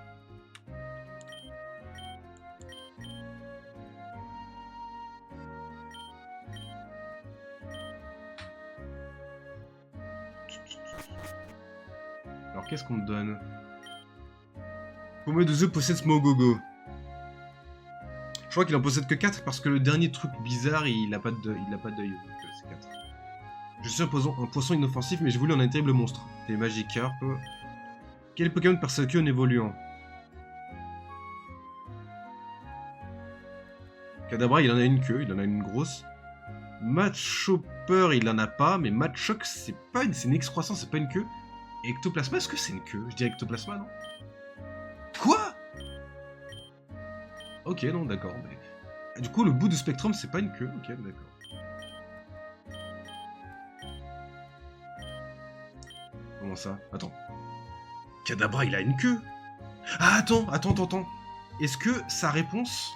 [SPEAKER 1] Alors qu'est-ce qu'on me donne? Combien de œufs possède Smogogo? Je crois qu'il en possède que 4 parce que le dernier truc bizarre, il a pas d'œil, donc c'est 4. Je suis un poisson inoffensif, mais j'ai voulu en un terrible monstre. T'es Magikarp. Quel Pokémon persécute en évoluant? Kadabra, il en a une queue, il en a une grosse. Matchopper, il en a pas, mais Matchock, c'est une excroissance, c'est pas une queue. Et Ectoplasma, est-ce que c'est une queue? Je dirais Ectoplasma, non? Quoi? Ok, non, d'accord. Mais... Du coup, le bout de Spectrum, c'est pas une queue. Ok, d'accord. Comment ça? Attends. Kadabra, il a une queue. Ah, attends. Est-ce que sa réponse...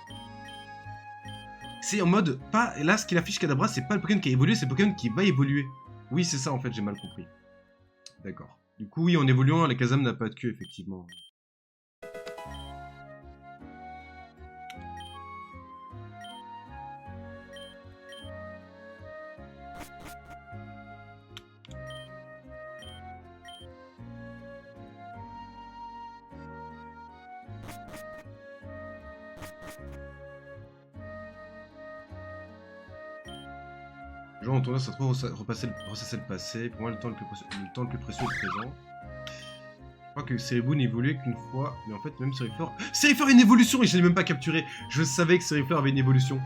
[SPEAKER 1] C'est en mode... pas là, ce qu'il affiche Kadabra, c'est pas le Pokémon qui a évolué, c'est le Pokémon qui va évoluer. Oui, c'est ça, en fait, j'ai mal compris. D'accord. Du coup, oui, en évoluant, la Kazam n'a pas de queue, effectivement. Genre, on tendance à trop ressasser le passé. Pour moi, le temps le plus précieux est le présent. Je crois que Cereboo n'évoluait qu'une fois, mais en fait, même Cerifleur... Cerifleur a une évolution et je l'ai même pas capturé. Je savais que Cerifleur avait une évolution.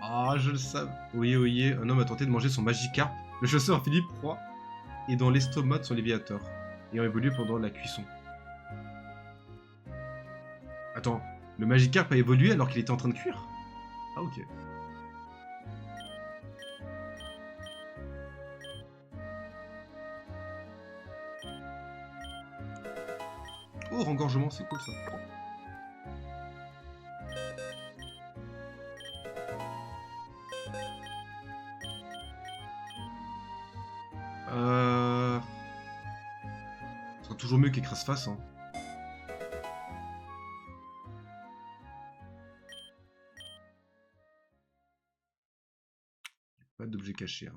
[SPEAKER 1] Ah, je le savais. Oui, un homme a tenté de manger son Magikarp. Le chasseur Philippe Roy est dans l'estomac de son léviateur, ayant évolué pendant la cuisson. Attends, le Magikarp a évolué alors qu'il était en train de cuire? Ah, ok. Oh, rengorgement, c'est cool ça. Ce sera toujours mieux qu'écrase-face, hein. Pas d'objet caché, hein.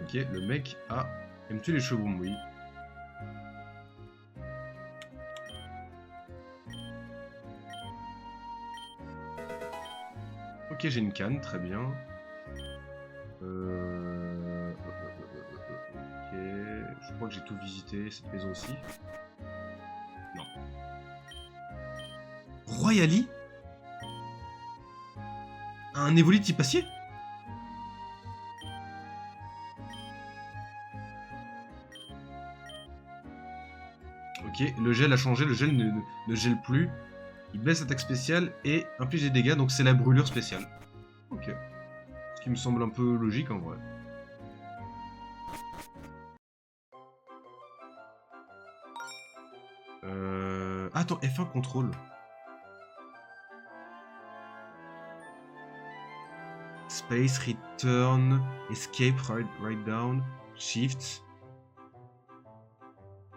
[SPEAKER 1] Ok, le mec aime tuer les chevaux, oui. Ok, j'ai une canne, très bien. Ok, je crois que j'ai tout visité, cette maison aussi. Non. Royali? Un évolu type acier? Ok, le gel a changé, le gel ne gèle plus. Il baisse l'attaque spéciale et inflige des dégâts, donc c'est la brûlure spéciale. Ok. Ce qui me semble un peu logique en vrai. Attends, F1 contrôle. Space, return, escape, right down, shift.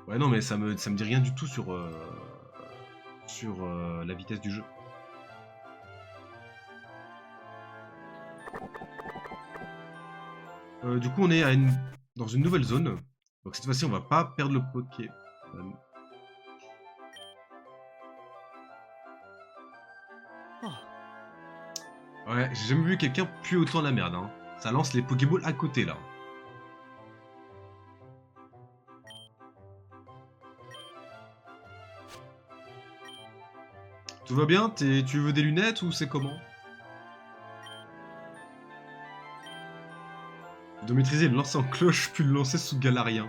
[SPEAKER 1] Ouais, non, mais ça me dit rien du tout sur la vitesse du jeu. Du coup, on est dans une nouvelle zone. Donc cette fois-ci, on va pas perdre le Pokémon.
[SPEAKER 3] Oh.
[SPEAKER 1] Ouais, j'ai jamais vu quelqu'un puer autant la merde, hein. Ça lance les Pokéballs à côté, là. Tout va bien? Tu veux des lunettes ou c'est comment? De maîtriser le lancer en cloche, puis le lancer sous Galarien.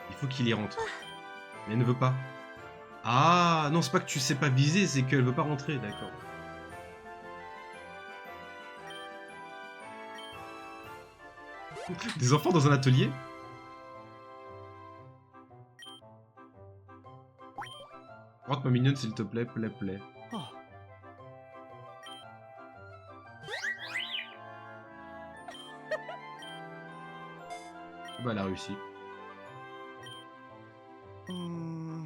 [SPEAKER 1] Il faut qu'il y rentre. Mais elle ne veut pas. Ah, non, c'est pas que tu sais pas viser, c'est qu'elle veut pas rentrer, d'accord. Des enfants dans un atelier? Rentre ma mignonne s'il te plaît, plaît.
[SPEAKER 3] Oh.
[SPEAKER 1] Bah, elle a réussi.
[SPEAKER 3] Hmm.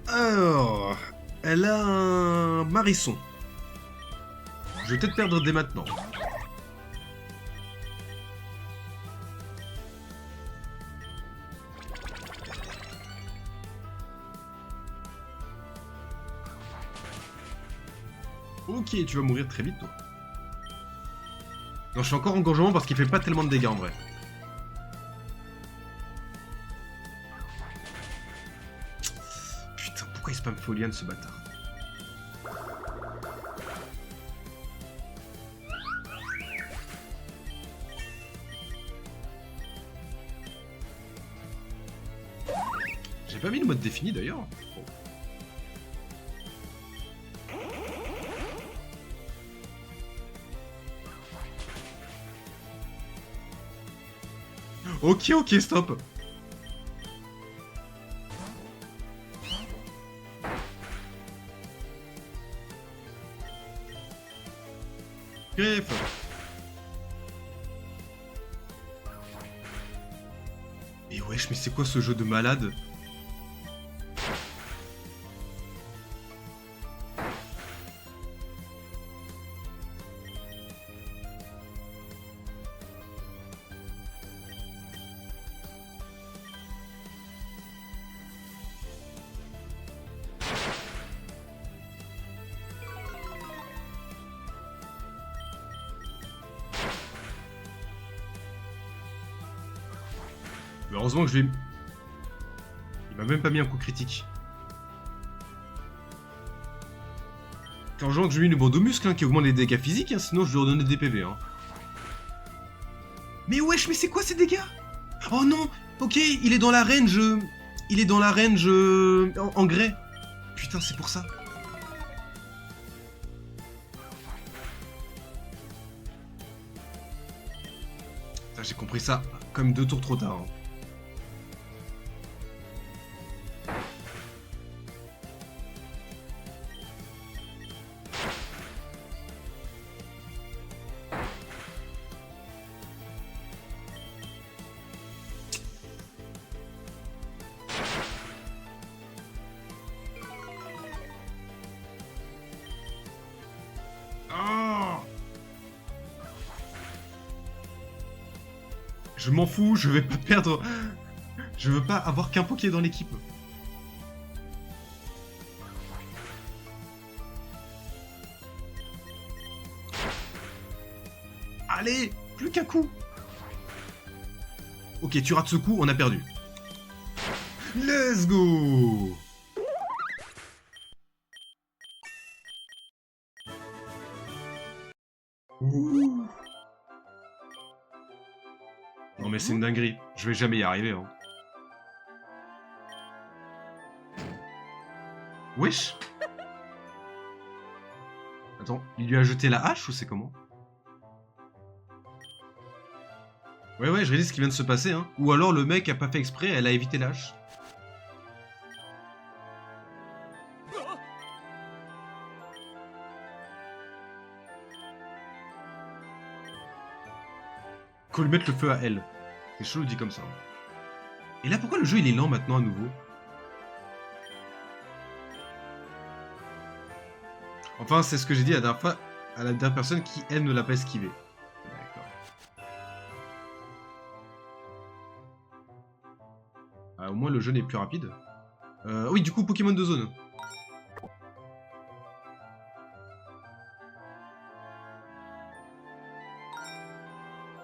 [SPEAKER 1] Alors, elle a un marisson. Je vais peut-être perdre dès maintenant. Ok, tu vas mourir très vite, toi. Non, je suis encore engorgement parce qu'il fait pas tellement de dégâts en vrai. Putain, pourquoi il spam Folian ce bâtard? J'ai pas mis le mode défini d'ailleurs. Bon. Ok, stop. Greffe. Mais wesh, mais c'est quoi ce jeu de malade? Mais heureusement que je l'ai... Il m'a même pas mis un coup critique. Heureusement que je lui ai mis une bande au muscle hein, qui augmente les dégâts physiques, hein, sinon je lui redonnais des PV. Hein. Mais wesh, mais c'est quoi ces dégâts? Oh non. Ok, il est dans la range... Il est dans la range... en grès. Putain, c'est pour ça. J'ai compris ça comme 2 tours trop tard. Hein. Je m'en fous, je vais pas perdre. Je veux pas avoir qu'un Poké dans l'équipe. Allez, plus qu'un coup. Ok, tu rates ce coup, on a perdu. Let's go. Ouh. Non mais c'est une dinguerie, je vais jamais y arriver. Hein. Wesh. Attends, il lui a jeté la hache ou c'est comment? Ouais, je réalise ce qui vient de se passer, hein. Ou alors le mec a pas fait exprès, elle a évité la hache. Faut lui mettre le feu à elle. C'est chaud dit comme ça. Et là, pourquoi le jeu il est lent maintenant à nouveau? Enfin, c'est ce que j'ai dit la dernière fois à la dernière personne qui, elle, ne l'a pas esquivé. D'accord. Bah, au moins le jeu n'est plus rapide. Oui, du coup, Pokémon de zone.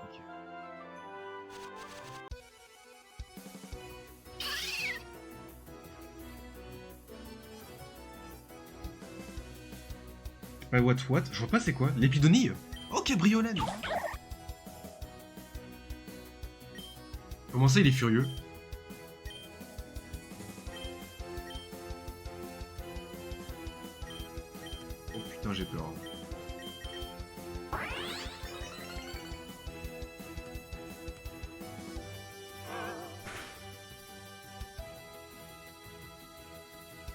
[SPEAKER 1] Ok. Bah, what? Je vois pas c'est quoi. L'épidonie. Oh, Cabriolène. Comment ça, il est furieux? Oh putain, j'ai peur.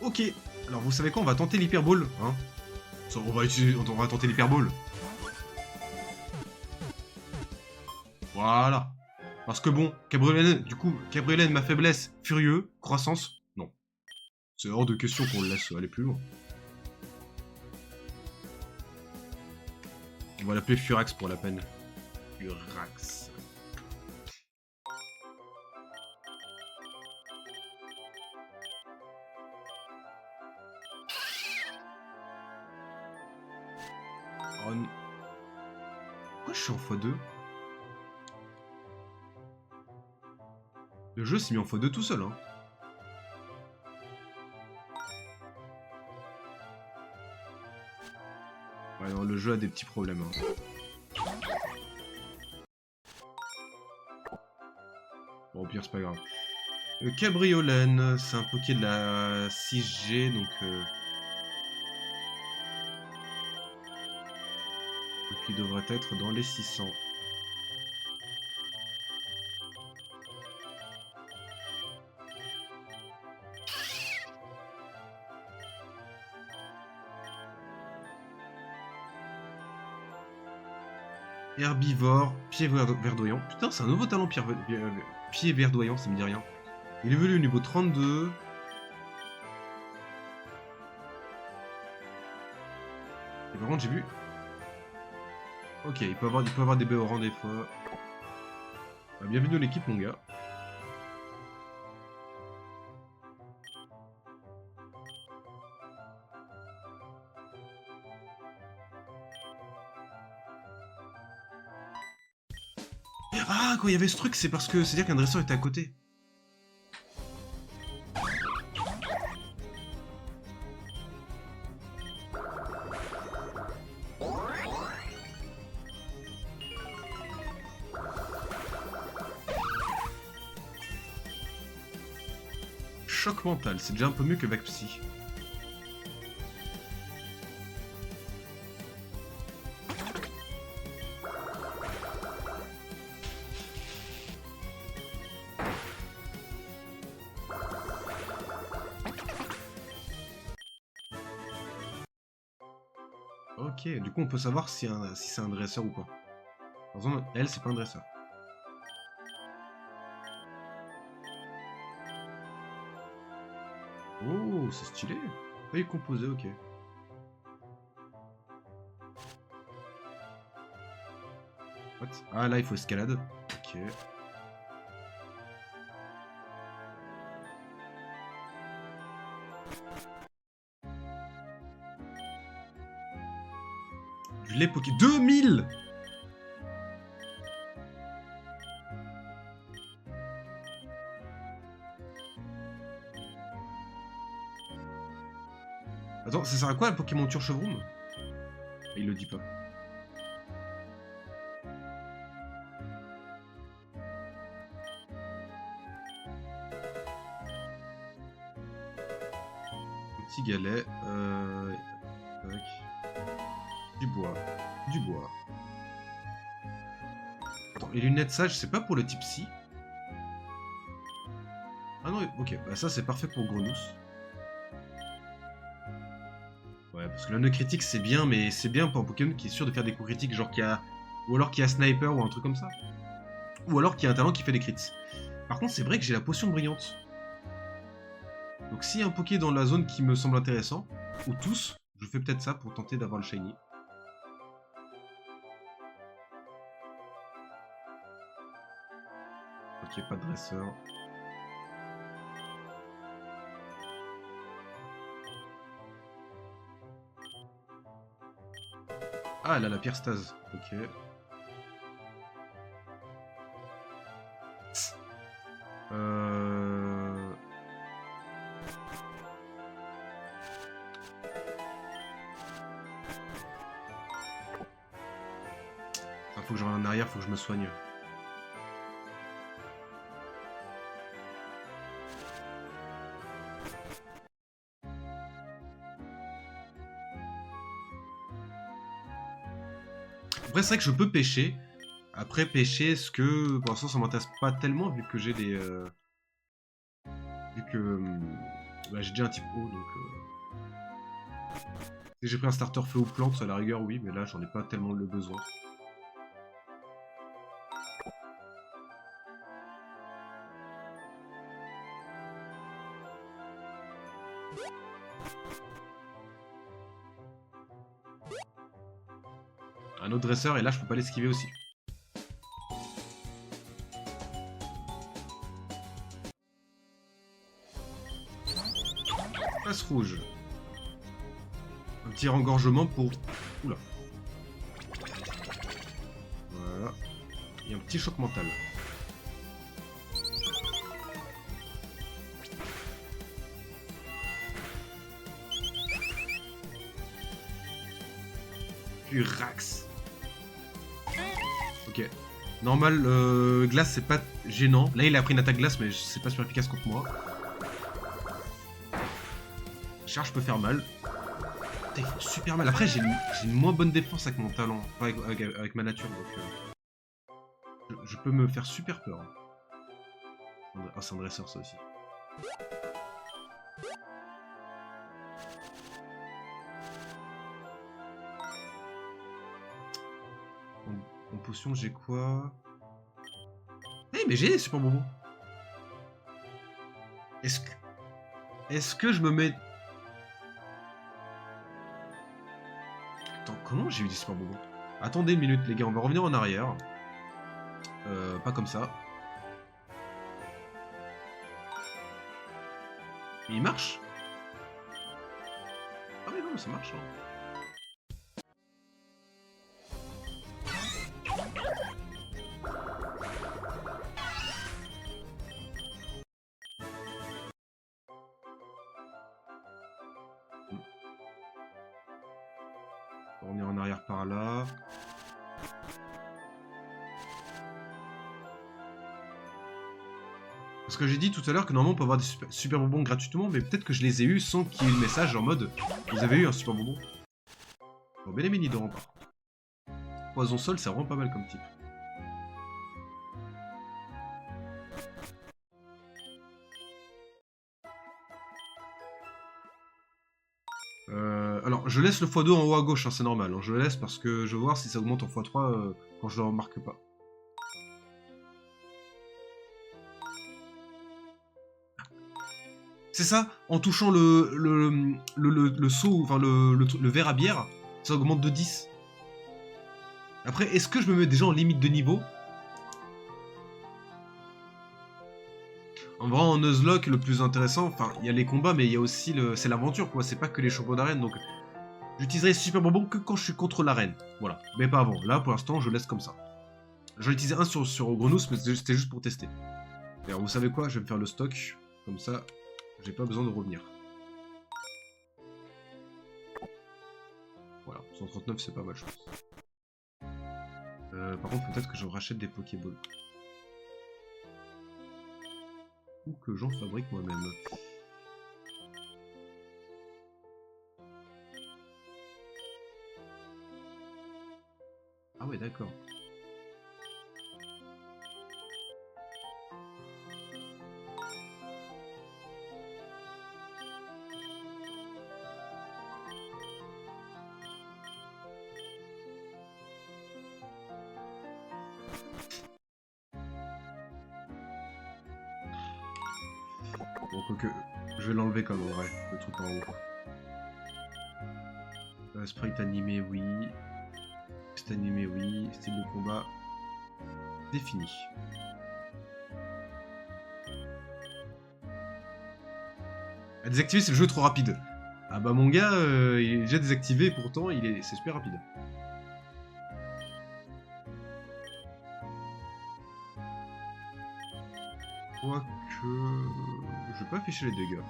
[SPEAKER 1] Ok, alors vous savez quoi, on va tenter l'hyperbole, hein. On va tenter l'hyperbole. Voilà. Parce que bon, Cabriolène, du coup, Cabriolène, ma faiblesse, furieux, croissance, non. C'est hors de question qu'on le laisse aller plus loin. On va l'appeler Furax pour la peine. Furax. Oh, pourquoi je suis en x2? Le jeu s'est mis en x2 tout seul, hein. Ouais, non, le jeu a des petits problèmes, hein. Bon, au pire, c'est pas grave. Le Cabriolène, c'est un Poké de la 6G, donc... il devrait être dans les 600. Herbivore, pied verdoyant. Putain, c'est un nouveau talent pied verdoyant, ça me dit rien. Il évolue au niveau 32. Et par contre, j'ai vu... Ok, il peut avoir des Béorans des fois. Bah, bienvenue dans l'équipe, mon gars. Ah, quand il y avait ce truc, c'est parce que c'est-à-dire qu'un dresseur était à côté. Choc mental, c'est déjà un peu mieux que Vacpsy. Ok, du coup on peut savoir si c'est un dresseur ou pas. Par exemple, elle, c'est pas un dresseur. Oh, c'est stylé. Ah, il est composé, ok. What? Ah, là, il faut escalade. Ok. Du lait Poké. 2000! Attends, ça sert à quoi la Pokémon Turchevroom? Il le dit pas. Petit galet. Tac. Du bois. Du bois. Attends, les lunettes sages, c'est pas pour le type psy? Ah non, ok. Bah ça, c'est parfait pour Grenousse. Ouais, parce que le nœud critique, c'est bien, mais c'est bien pour un Pokémon qui est sûr de faire des coups critiques, genre qui a... Ou alors qui a Sniper ou un truc comme ça. Ou alors qui a un talent qui fait des crits. Par contre, c'est vrai que j'ai la potion brillante. Donc s'il y a un Poké dans la zone qui me semble intéressant, ou tous, je fais peut-être ça pour tenter d'avoir le shiny. Ok, pas de dresseur. Ah, elle a la pierre stase. Ok. Faut que je revienne en arrière, faut que je me soigne. Après, c'est vrai que je peux pêcher. Après, pêcher, est-ce que... Pour l'instant, ça m'intéresse pas tellement, vu que j'ai des... Vu que... bah, j'ai déjà un type haut, donc... Si j'ai pris un starter feu ou plante, à la rigueur, oui, mais là, j'en ai pas tellement le besoin. Un autre dresseur, et là, je peux pas l'esquiver aussi. Face rouge. Un petit engorgement pour... Oula. Voilà. Et un petit choc mental. Puis Rax. Ok. Normal, glace, c'est pas gênant. Là, il a pris une attaque glace, mais c'est pas super efficace contre moi. Charge peut faire mal. Putain, il fait super mal. Après, j'ai une moins bonne défense avec mon talent. Enfin, avec ma nature, donc... je peux me faire super peur. Ah, c'est un dresseur, ça aussi. En potion, j'ai quoi? Eh, mais j'ai des super bonbons. Est-ce que je me mets... Attends, comment j'ai eu des super bonbons? Attendez une minute, les gars, on va revenir en arrière. Pas comme ça. Mais il marche? Ah mais non, ça marche. Hein. On va revenir en arrière par là. Parce que j'ai dit tout à l'heure que normalement on peut avoir des super bonbons gratuitement, mais peut-être que je les ai eus sans qu'il y ait eu le message en mode vous avez eu un super bonbon. Bon, bien aimé Nidoran par contre. Poison sol, c'est vraiment pas mal comme type. Alors, je laisse le x2 en haut à gauche, hein, c'est normal. Hein, je le laisse parce que je veux voir si ça augmente en x3 quand je le remarque pas. C'est ça, en touchant le seau, enfin le verre à bière, ça augmente de 10. Après, est-ce que je me mets déjà en limite de niveau? En vrai, en Nuzlocke, le plus intéressant, enfin, il y a les combats, mais il y a aussi c'est l'aventure, quoi. C'est pas que les champions d'arène, donc j'utiliserai super bonbons que quand je suis contre l'arène. Voilà, mais pas avant. Là, pour l'instant, je laisse comme ça. J'en ai utilisé un sur Grenousse, mais c'était juste pour tester. D'ailleurs, vous savez quoi? Je vais me faire le stock, comme ça, j'ai pas besoin de revenir. Voilà, 139, c'est pas mal, je pense. Par contre, peut-être que je rachète des Pokéballs. Ou que j'en fabrique moi-même. Ah ouais, d'accord. Bon, quoique, je vais l'enlever comme en vrai, le truc en haut. Sprite animé, oui. Texte animé, oui. Style de combat, défini. À désactiver, c'est le jeu trop rapide. Ah bah mon gars, il est déjà désactivé, pourtant c'est super rapide. Quoique... Je vais pas afficher les dégâts.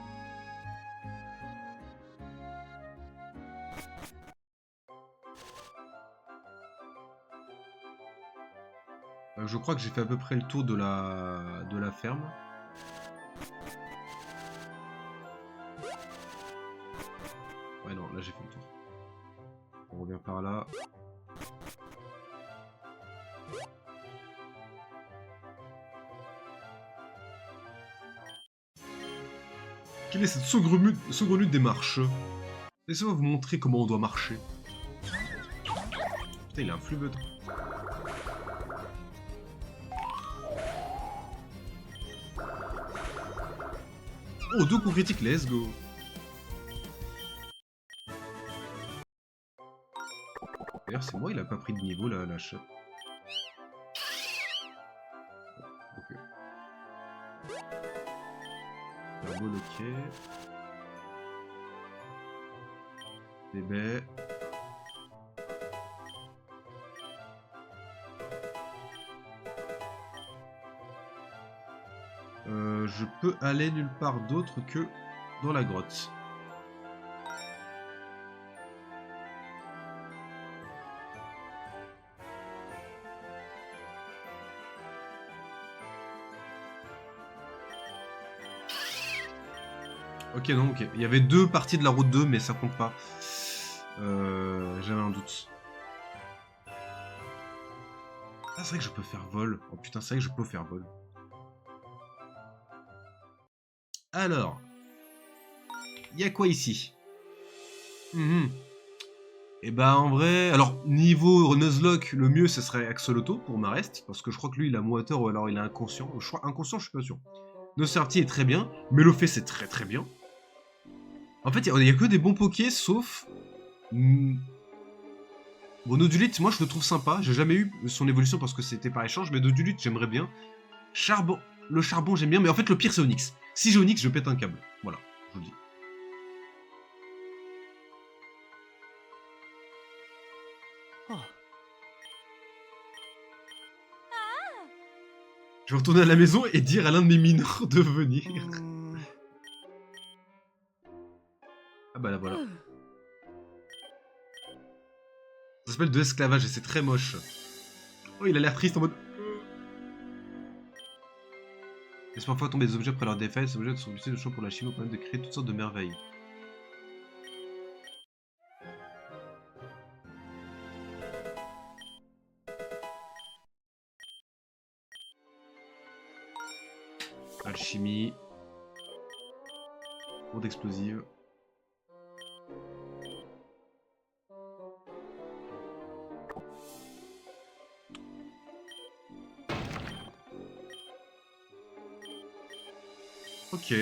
[SPEAKER 1] Je crois que j'ai fait à peu près le tour de la ferme. Ouais non, là j'ai fait le tour. On revient par là. Quelle est cette saugrenue des marches? Laissez-moi vous montrer comment on doit marcher. Putain, il a un flûte. Oh, 2 coups critiques, let's go. D'ailleurs, c'est moi, il a pas pris de niveau, la chatte. Ok. Turbo, ok. Bébé. Je peux aller nulle part d'autre que dans la grotte. Ok, non, ok. Il y avait 2 parties de la route 2, mais ça compte pas. J'avais un doute. Ah, c'est vrai que je peux faire vol. Oh putain, c'est vrai que je peux faire vol. Alors, il y a quoi ici? Et bah en vrai, alors niveau Nuzlocke, le mieux ce serait Axolotl pour Marest, parce que je crois que lui il a moiteur ou alors il est inconscient. Je crois inconscient, je suis pas sûr. Nosferti est très bien, Melofé c'est très très bien. En fait, il y a que des bons pokés sauf. Bon, Nodulite, moi je le trouve sympa. J'ai jamais eu son évolution parce que c'était par échange, mais Nodulite j'aimerais bien. Charbon, le charbon j'aime bien, mais en fait le pire c'est Onyx. Si j'ai Onyx, je pète un câble. Voilà, je vous le dis.
[SPEAKER 3] Oh.
[SPEAKER 1] Je vais retourner à la maison et dire à l'un de mes mineurs de venir. Ah bah là voilà. Ça s'appelle de l'esclavage et c'est très moche. Oh, il a l'air triste en mode. Laisse parfois tomber des objets après leur défaite. Ces objets sont utilisés de choix pour la chimie pour permettre de créer toutes sortes de merveilles. Alchimie. Onde explosive. Ok.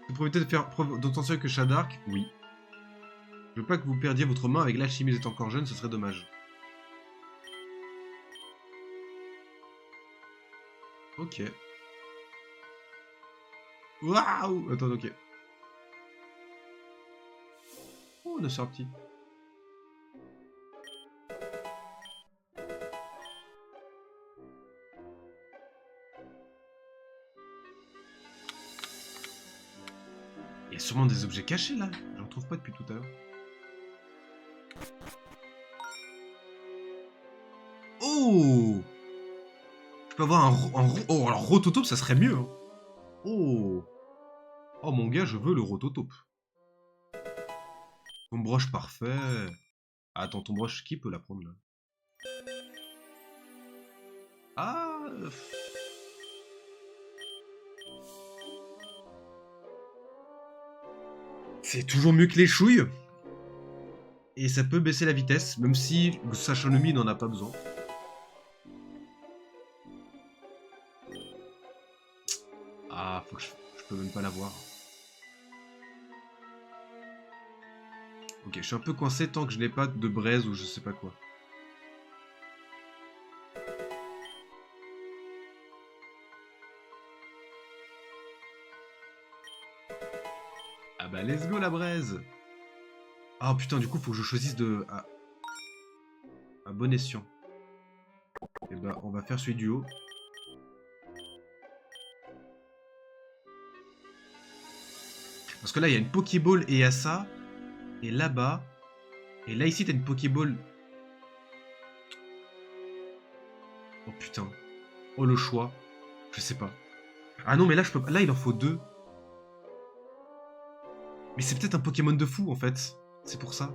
[SPEAKER 1] Vous promettez de faire preuve d'autant que Shadark? Oui. Je veux pas que vous perdiez votre main avec l'alchimie, vous êtes encore jeune, ce serait dommage. Ok. Waouh! Attends, ok. Oh, on a sorti. Il y a sûrement des objets cachés là. J'en trouve pas depuis tout à l'heure. Oh! Je peux avoir oh, alors Rototope, ça serait mieux. Hein. Oh! Oh mon gars, je veux le Rototope. Ton broche parfait. Ah, attends, ton broche, qui peut la prendre là? Ah! C'est toujours mieux que les chouilles. Et ça peut baisser la vitesse, même si Sachonomi n'en a pas besoin. Ah, faut que je peux même pas l'avoir. Ok, je suis un peu coincé tant que je n'ai pas de braise ou je sais pas quoi. Ah bah let's go la braise. Ah putain, du coup faut que je choisisse de... à bon escient. Et bah on va faire celui du haut. Parce que là, il y a une Pokéball et il y a ça. Et là-bas. Et là, ici, t'as une Pokéball. Oh putain. Oh le choix. Je sais pas. Ah non, mais là, je peux pas. Là, il en faut 2. Mais c'est peut-être un Pokémon de fou, en fait. C'est pour ça.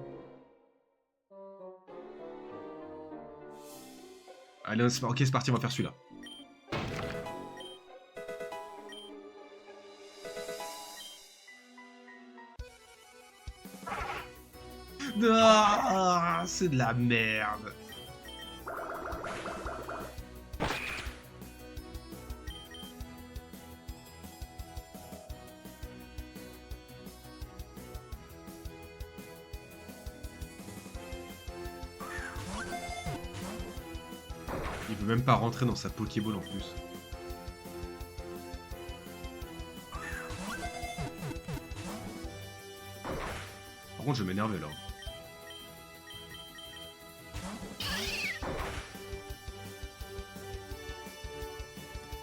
[SPEAKER 1] Allez, ok, c'est parti, on va faire celui-là. Ah, c'est de la merde. Il veut même pas rentrer dans sa Pokéball en plus. Par contre, je vais m'énerver là.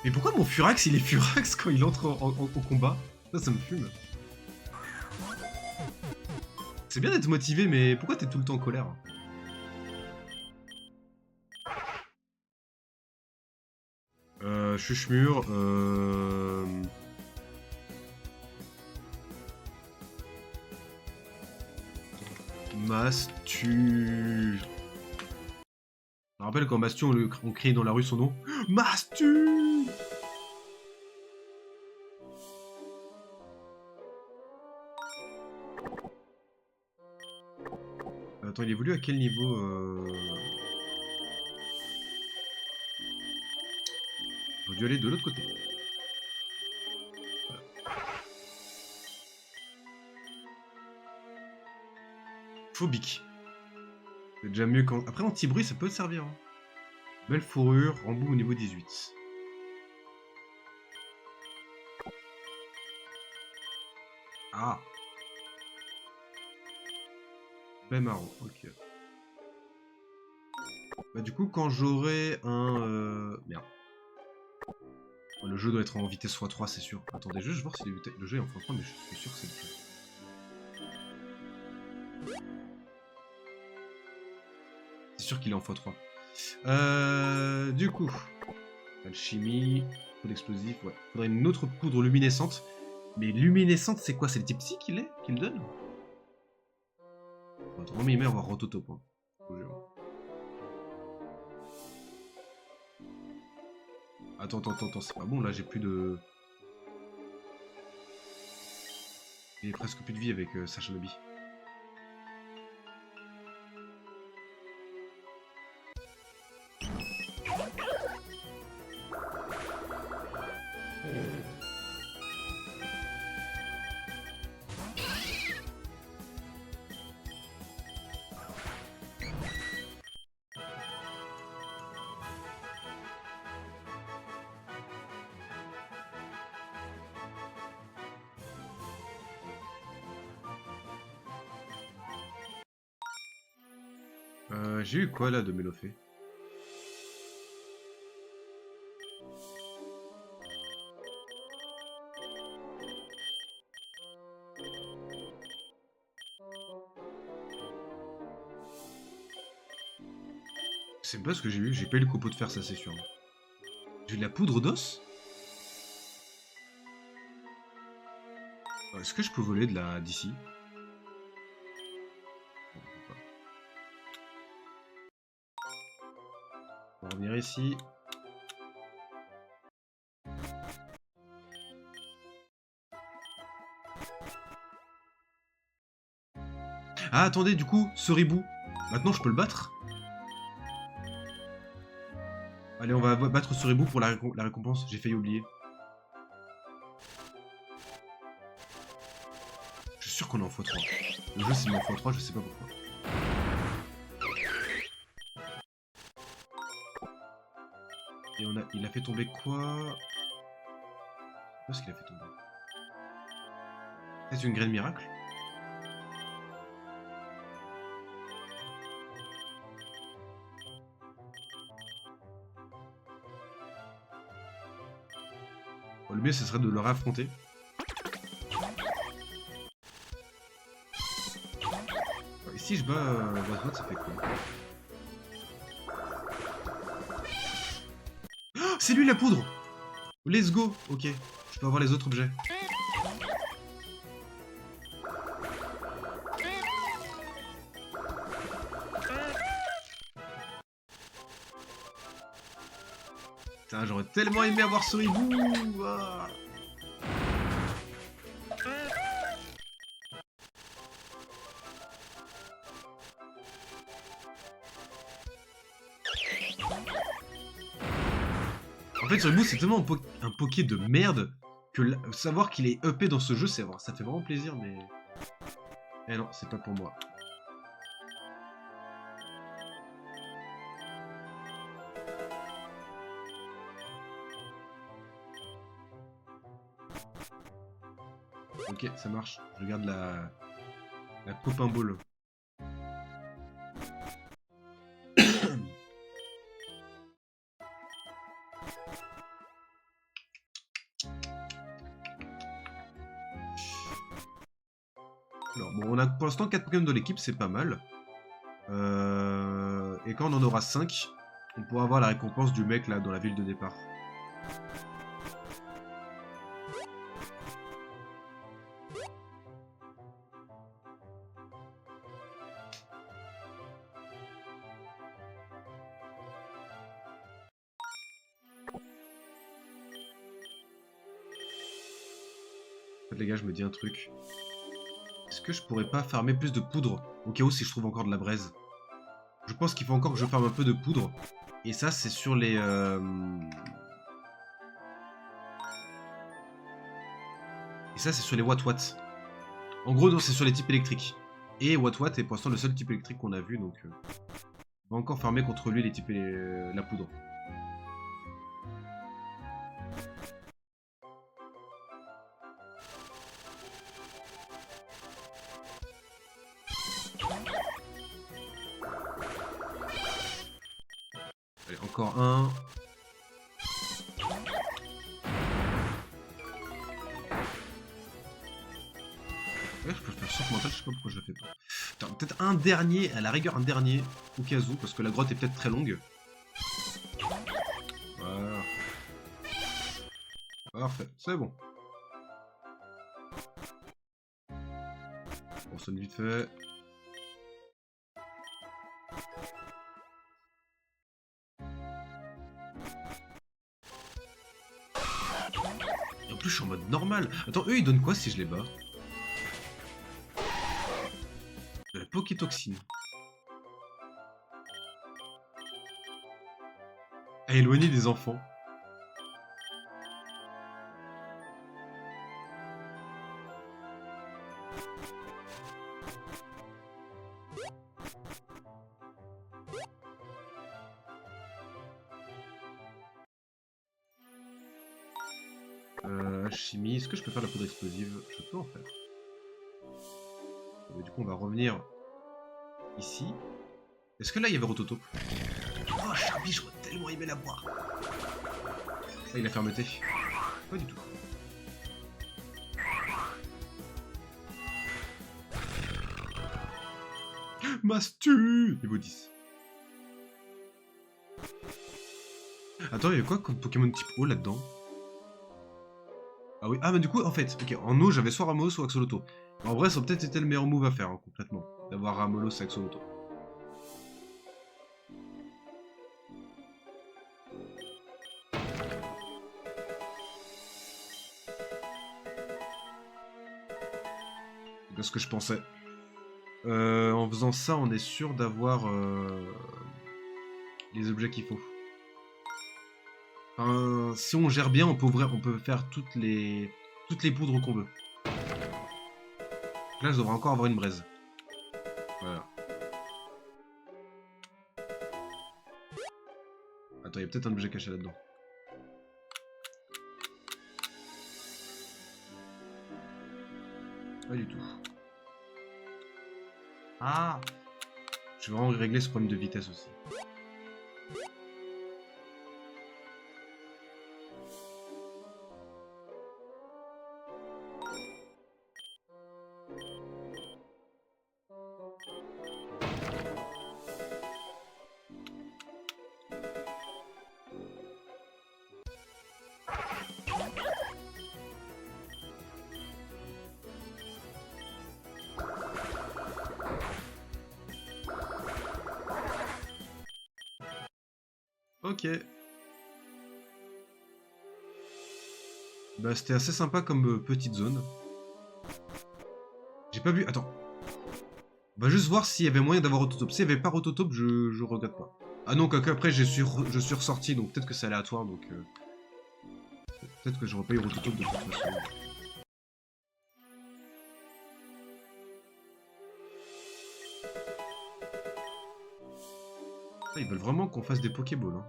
[SPEAKER 1] Mais pourquoi mon Furax il est Furax quand il entre au combat? Ça me fume. C'est bien d'être motivé, mais pourquoi t'es tout le temps en colère? Chuchemur, Mastu... Je me rappelle quand Bastion, on criait dans la rue son nom. Mastu! Attends, il évolue à quel niveau J'aurais dû aller de l'autre côté. Voilà. Phobique. C'est déjà mieux quand... Après, anti-bruit, ça peut te servir. Hein. Belle fourrure, embout au niveau 18. Ah. Baie marron, ok. Bah du coup, quand j'aurai un... Merde. Le jeu doit être en vitesse x3, c'est sûr. Attendez, je vais voir si le jeu est en x3, mais je suis sûr que c'est le cas. C'est sûr qu'il est en x3. Du coup... Alchimie... Poudre explosive, ouais. Faudrait une autre poudre luminescente. Mais luminescente, c'est quoi? C'est le type psy qu'il donne? On va trop m'aimer avoir Rototop. Hein. Attends, c'est pas bon là, j'ai plus de... J'ai presque plus de vie avec Sacha Lobby. J'ai eu quoi là de Mélofée? C'est pas ce que j'ai eu, j'ai pas eu le copeau de fer, ça c'est sûr. J'ai de la poudre d'os? Est-ce que je peux voler de la d'ici? On va revenir ici. Ah attendez, du coup, ce ribou, maintenant je peux le battre? Allez, on va battre ce ribou pour la récompense, j'ai failli oublier. Je suis sûr qu'on est en x3. Le jeu s'est mis en x3, je sais pas pourquoi. Et il a fait tomber quoi? Qu'est-ce qu'il a fait tomber? C'est une graine miracle? Bon, le mieux ce serait de le réaffronter. Si je bats Waswat, ça fait quoi? Oh, c'est lui la poudre! Let's go! Ok, je peux avoir les autres objets. Putain, j'aurais tellement aimé avoir ce hibou! Ah. En fait, ce hibou, c'est tellement un poké de merde que savoir qu'il est EP dans ce jeu, ça fait vraiment plaisir, mais... Eh non, c'est pas pour moi. Ok, ça marche. Je garde la copain ball. Alors, bon, on a pour l'instant 4 Pokémon dans l'équipe, c'est pas mal. Et quand on en aura 5, on pourra avoir la récompense du mec là dans la ville de départ. En fait, les gars, je me dis un truc. Est-ce que je pourrais pas farmer plus de poudre au cas où si je trouve encore de la braise? Je pense qu'il faut encore que je farme un peu de poudre. Et ça, c'est sur les... Et ça, c'est sur les Watt-Watt. En gros, c'est sur les types électriques. Et Watt-Watt est pour l'instant le seul type électrique qu'on a vu, donc... on va encore farmer contre lui les types la poudre. Allez, encore un. Ouais, je peux faire saut mental, je sais pas pourquoi je le fais pas. Putain, peut-être un dernier, à la rigueur un dernier, au cas où, parce que la grotte est peut-être très longue. Voilà. Parfait, c'est bon. On sonne vite fait. Et en plus, je suis en mode normal. Attends, eux, ils donnent quoi si je les bats? De la Pokétoxine. À éloigner des enfants. Chimie, est-ce que je peux faire la poudre explosive? Je peux en faire. Mais du coup, on va revenir ici. Est-ce que là, il y avait Rototo? Oh, Charby, j'aurais tellement aimé la boire. Ah, il a fermeté. Pas du tout. Mastu! Niveau 10. Attends, il y a quoi comme Pokémon type eau là-dedans? Ah oui, ah mais du coup, en fait, ok, en eau, j'avais soit Ramolo, soit Axoloto. En vrai, ça aurait peut-être été le meilleur move à faire, hein, complètement. D'avoir Ramolo, c'est Axoloto. C'est ce que je pensais. En faisant ça, on est sûr d'avoir les objets qu'il faut. Enfin, si on gère bien, on peut faire toutes les poudres qu'on veut. Là, je devrais encore avoir une braise. Voilà. Attends, il y a peut-être un objet caché là-dedans. Pas du tout. Ah! Je vais vraiment régler ce problème de vitesse aussi. Ok. Bah c'était assez sympa comme petite zone. J'ai pas vu... Attends. On va juste voir s'il y avait moyen d'avoir Autotop. S'il n'y avait pas Autotop, je regrette pas. Ah non, après je suis ressorti, donc peut-être que c'est aléatoire, donc... Peut-être que j'aurais pas eu Autotop de toute façon. Ah, ils veulent vraiment qu'on fasse des Pokéballs, hein.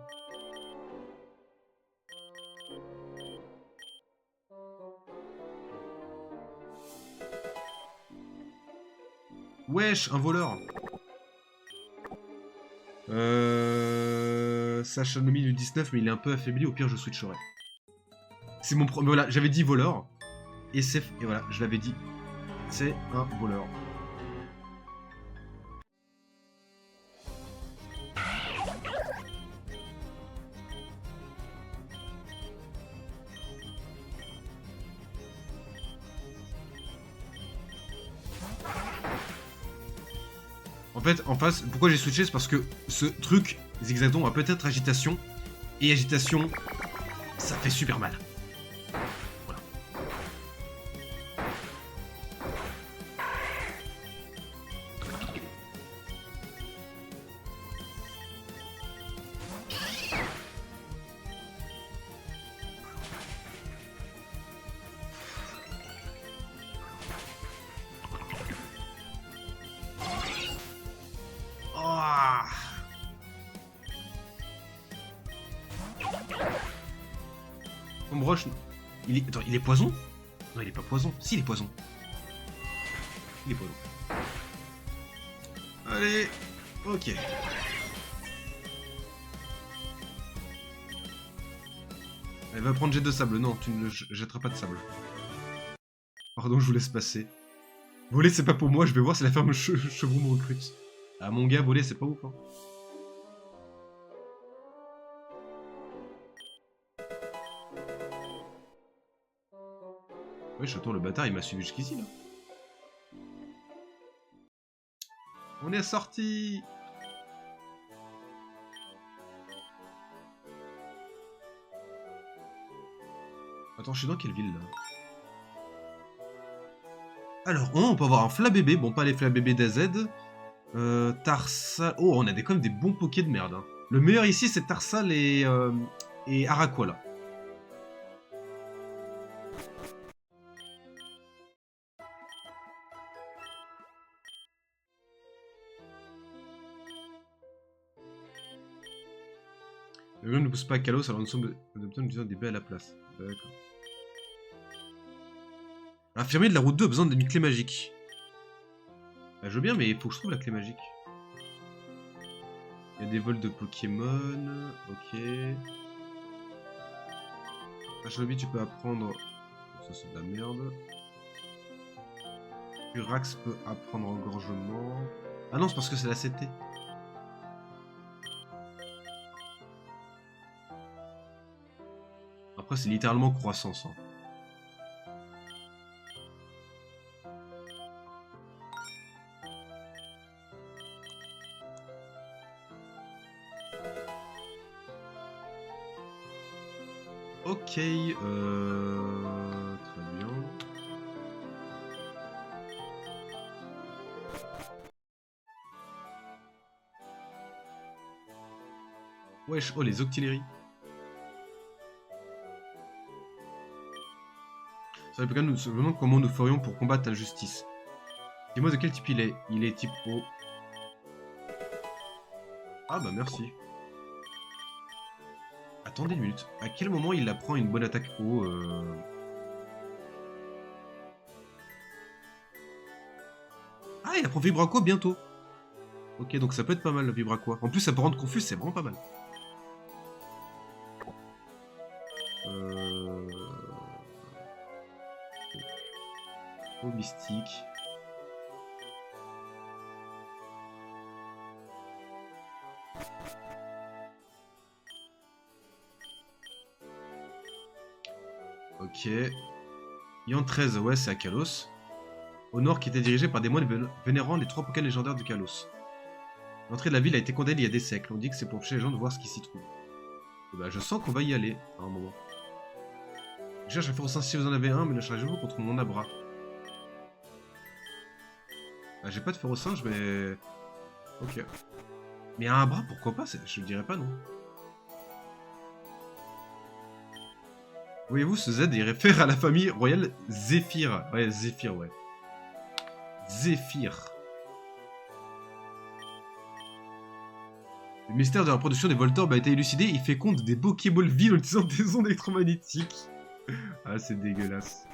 [SPEAKER 1] Wesh, un voleur. Sacha Nomi du 19, mais il est un peu affaibli, au pire je switcherai. C'est mon premier... Voilà, j'avais dit voleur. Et c'est... Et voilà, je l'avais dit. C'est un voleur. En fait, en face, pourquoi j'ai switché, c'est parce que ce truc, Zigzaton, a peut-être agitation. Et agitation, ça fait super mal. Voilà. Oh. Ombroche, il est... Attends, il est poison? Non, il est pas poison. Si, il est poison. Il est poison. Allez, ok. Elle va prendre jet de sable. Non, tu ne jetteras pas de sable. Pardon, je vous laisse passer. Voler, c'est pas pour moi. Je vais voir si la ferme Chevroux me recrute. Ah, mon gars, voler, c'est pas ouf, hein. Oui, j'attends le bâtard, il m'a suivi jusqu'ici, là. On est sorti. Attends, je suis dans quelle ville, là? Alors, on peut avoir un Flabébé. Bon, pas les Flabébés d'AZ. Tarsal... Oh, on a quand même des bons pokés de merde, hein. Le meilleur ici, c'est Tarsal et Araqua, là. Le gars ne pousse pas à Kalos, alors nous sommes adoptants des baies à la place. D'accord. Infirmier de la route 2 a besoin d'une clé magique. Bah, je veux bien, mais il faut que je trouve la clé magique. Il y a des vols de Pokémon. Ok. Shinobi, tu peux apprendre. Ça, c'est de la merde. Urax peut apprendre engorgement. Ah non, c'est parce que c'est la CT. Après, c'est littéralement croissance, hein. Ok, très bien. Wesh, oh les Octilleries. Ça veut nous se demande comment nous ferions pour combattre l'injustice. Dis-moi de quel type il est. Il est type O. Ah bah merci. Attendez une minute. À quel moment il apprend une bonne attaque O Ah, il apprend Vibraqua bientôt. Ok, donc ça peut être pas mal le Vibraqua. En plus, ça peut rendre confus, c'est vraiment pas mal. O mystique. Ok. Yan 13, ouais, c'est à Kalos. Au nord, qui était dirigé par des moines vénérant les 3 Pokémon légendaires de Kalos. L'entrée de la ville a été condamnée il y a des siècles. On dit que c'est pour empêcher les gens de voir ce qui s'y trouve. Et bah je sens qu'on va y aller à un moment. Je cherche un féroce si vous en avez un, mais le chargez-vous contre mon abra. Ah, j'ai pas de féroce singe, mais... Ok. Mais un bras, pourquoi pas? Je dirais pas non. Voyez-vous, ce Z, il réfère à la famille royale Zéphyr. Ouais, Zéphyr, ouais. Zéphyr. Le mystère de la production des Voltorbes a été élucidé. Il fait compte des Pokéballs vides en utilisant des ondes électromagnétiques. Ah, c'est dégueulasse.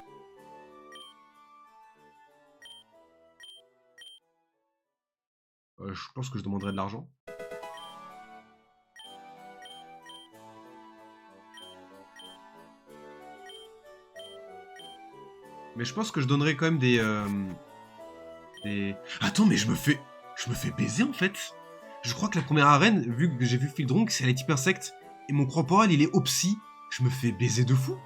[SPEAKER 1] Je pense que je demanderai de l'argent. Mais je pense que je donnerai quand même des... Attends, mais je me fais baiser en fait. Je crois que la première arène, vu que j'ai vu Fildronk, c'est les types insectes. Et mon corporal, il est Opsy. Je me fais baiser de fou.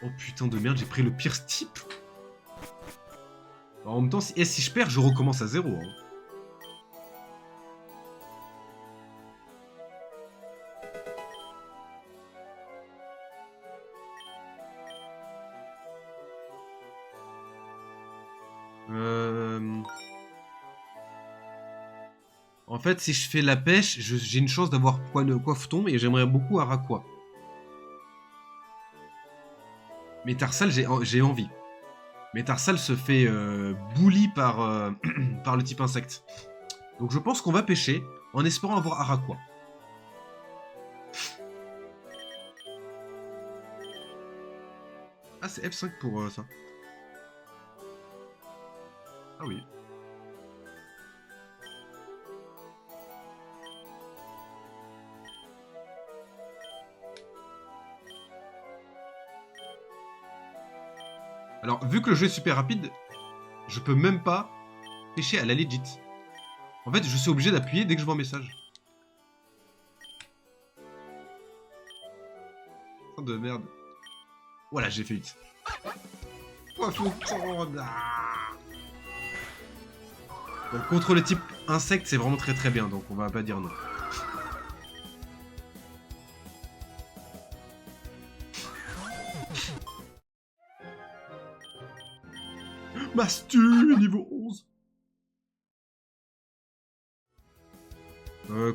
[SPEAKER 1] Oh putain de merde, j'ai pris le pire type. En même temps, si je perds, je recommence à zéro. Hein. En fait, si je fais la pêche, j'ai une chance d'avoir Coiffeton et j'aimerais beaucoup Araquois. Mais Tarsal, j'ai envie. Mais Tarsal se fait bully par, par le type insecte. Donc je pense qu'on va pêcher en espérant avoir Araquois. Ah, c'est F5 pour ça. Ah oui. Alors, vu que le jeu est super rapide, je peux même pas pêcher à la legit. En fait, je suis obligé d'appuyer dès que je vois un message. Oh de merde. Voilà, j'ai fait vite. Oh, donc, contre le type insecte, c'est vraiment très très bien, donc on va pas dire non. Mastu, niveau 11.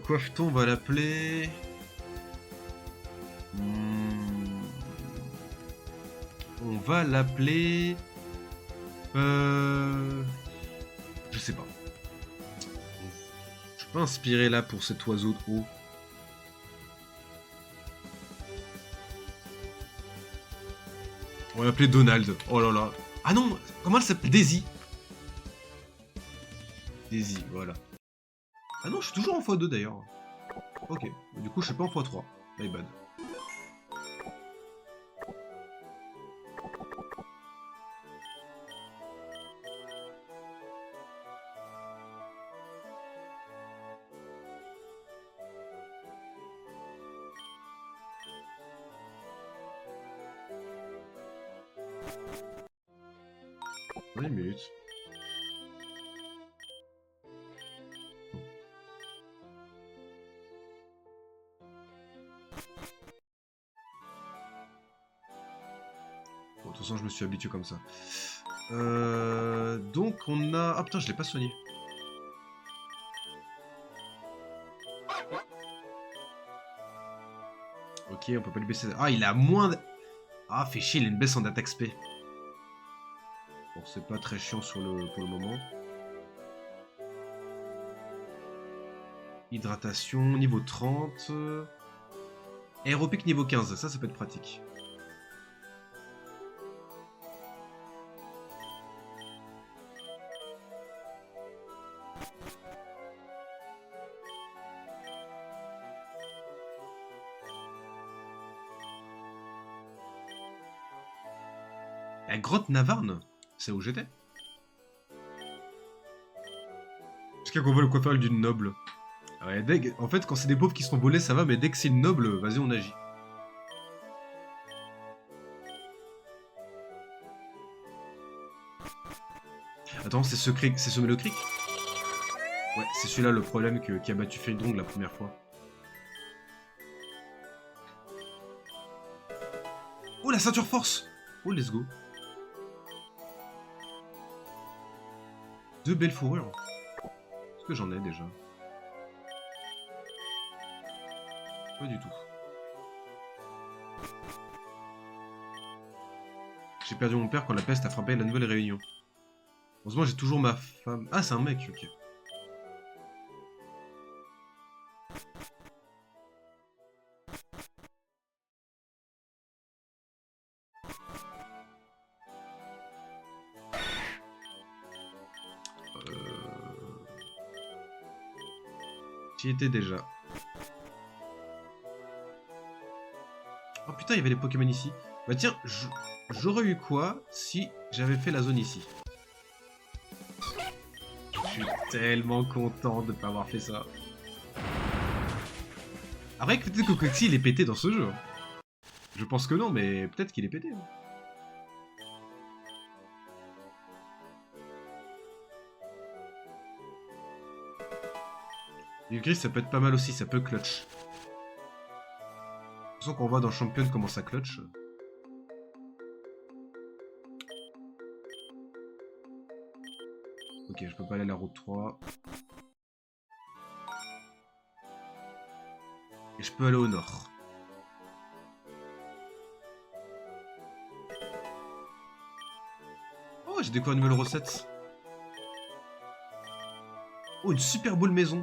[SPEAKER 1] Coiffeton, on va l'appeler... On va l'appeler... Je sais pas. Je suis pas inspiré là pour cet oiseau de haut. On va l'appeler Donald. Oh là là. Ah non, comment elle s'appelle? Daisy. Daisy, voilà. Ah non, je suis toujours en x2 d'ailleurs. Ok, du coup je suis pas en x3. My bad. Oui, minutes. Bon, de toute façon, je me suis habitué comme ça. Donc, on a... Ah putain, je l'ai pas soigné. Ok, on peut pas lui baisser... Ah, il a moins... Ah, fait chier, il a une baisse en attaque spé. Bon, c'est pas très chiant pour le moment. Hydratation, niveau 30. Aéropique niveau 15, ça peut être pratique. La grotte Navarne, c'est où j'étais. Jusqu'à qu'on vole le coiffeur d'une noble. Ouais, en fait, quand c'est des pauvres qui sont volés, ça va, mais dès que c'est une noble, vas-y, on agit. Attends, c'est ce Creek, c'est ce le Creek? Ouais, c'est celui-là le problème qui a battu Feydrong la première fois. Oh, la ceinture force! Oh, let's go. 2 belles fourrures. Est-ce que j'en ai déjà? Pas du tout. J'ai perdu mon père quand la peste a frappé la Nouvelle Réunion. Heureusement, j'ai toujours ma femme. Ah, c'est un mec, ok. J'y étais déjà. Oh putain, il y avait les Pokémon ici. Bah tiens, j'aurais eu quoi si j'avais fait la zone ici? Je suis tellement content de ne pas avoir fait ça. Après, peut-être que Coxy il est pété dans ce jeu. Je pense que non, mais peut-être qu'il est pété. Hein. Le gris, ça peut être pas mal aussi, ça peut clutch. De toute façon, qu'on voit dans Champion comment ça clutch. Ok, je peux pas aller à la route 3. Et je peux aller au nord. Oh, j'ai découvert une nouvelle recette. Oh, une super boule maison.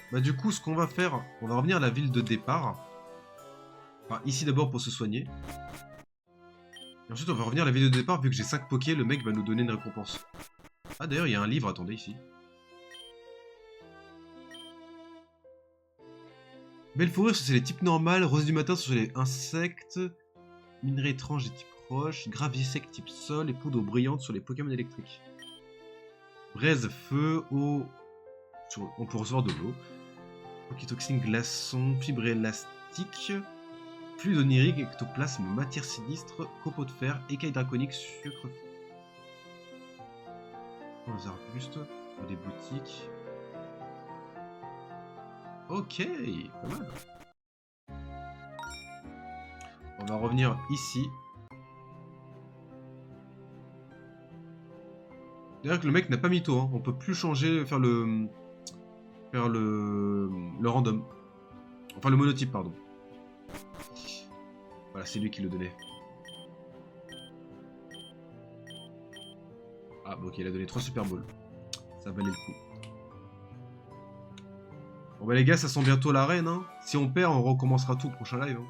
[SPEAKER 1] Bah du coup, ce qu'on va faire, on va revenir à la ville de départ. Enfin, ici d'abord pour se soigner. Et ensuite, on va revenir à la ville de départ, vu que j'ai 5 pokés, le mec va nous donner une récompense. Ah d'ailleurs, il y a un livre, attendez, ici. Belle fourrure, c'est les types normales, rose du matin, c'est les insectes, minerais étranges des types roches, gravier sec type sol, et poudre brillante sur les Pokémon électriques. Braise, feu, eau... On peut recevoir de l'eau. Pokétoxine, glaçon, fibre élastique, fluide onirique, ectoplasme, matière sinistre, copeaux de fer, écailles draconiques, sucre. Dans les arbustes, dans les boutiques. Ok, pas mal. On va revenir ici. D'ailleurs que le mec n'a pas mytho, hein. On peut plus changer, faire le random. Enfin le monotype, pardon. Voilà, c'est lui qui le donnait. Ah, bah ok, il a donné 3 Super Balls. Ça valait le coup. Bon bah les gars, ça sent bientôt l'arène, hein. Si on perd, on recommencera tout au prochain live. Hein.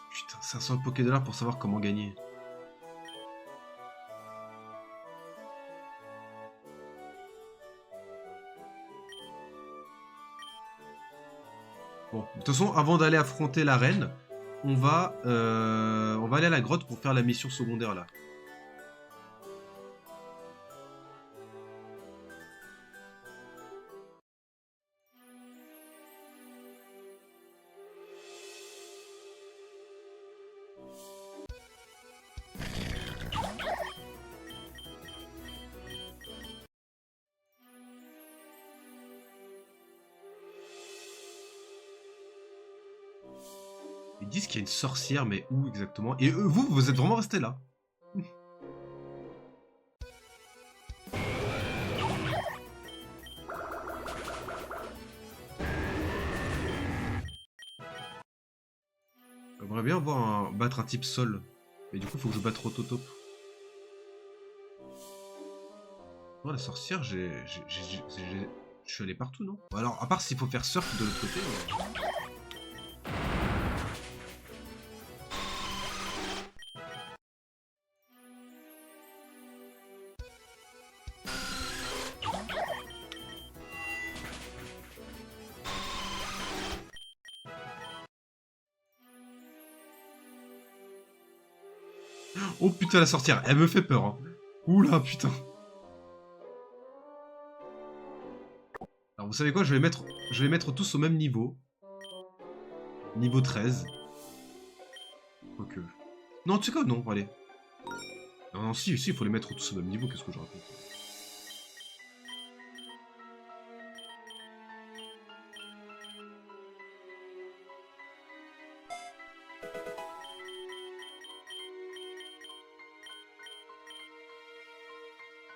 [SPEAKER 1] Putain, 500 Poké-Dollars pour savoir comment gagner. Bon, de toute façon, avant d'aller affronter l'arène, on va aller à la grotte pour faire la mission secondaire là. Ils disent qu'il y a une sorcière, mais où exactement? Et vous, vous êtes vraiment resté là? J'aimerais bien battre un type sol. Mais du coup, faut que je batte Rototop. Non, la sorcière, je suis allé partout, non? Alors, à part s'il faut faire surf de l'autre côté. Oh putain, la sorcière, elle me fait peur. Hein. Oula, putain. vous savez quoi, je vais les mettre tous au même niveau. Niveau 13. Ok. Non, tu sais quoi, non, allez. Non, non, si, il faut les mettre tous au même niveau, qu'est-ce que je raconte.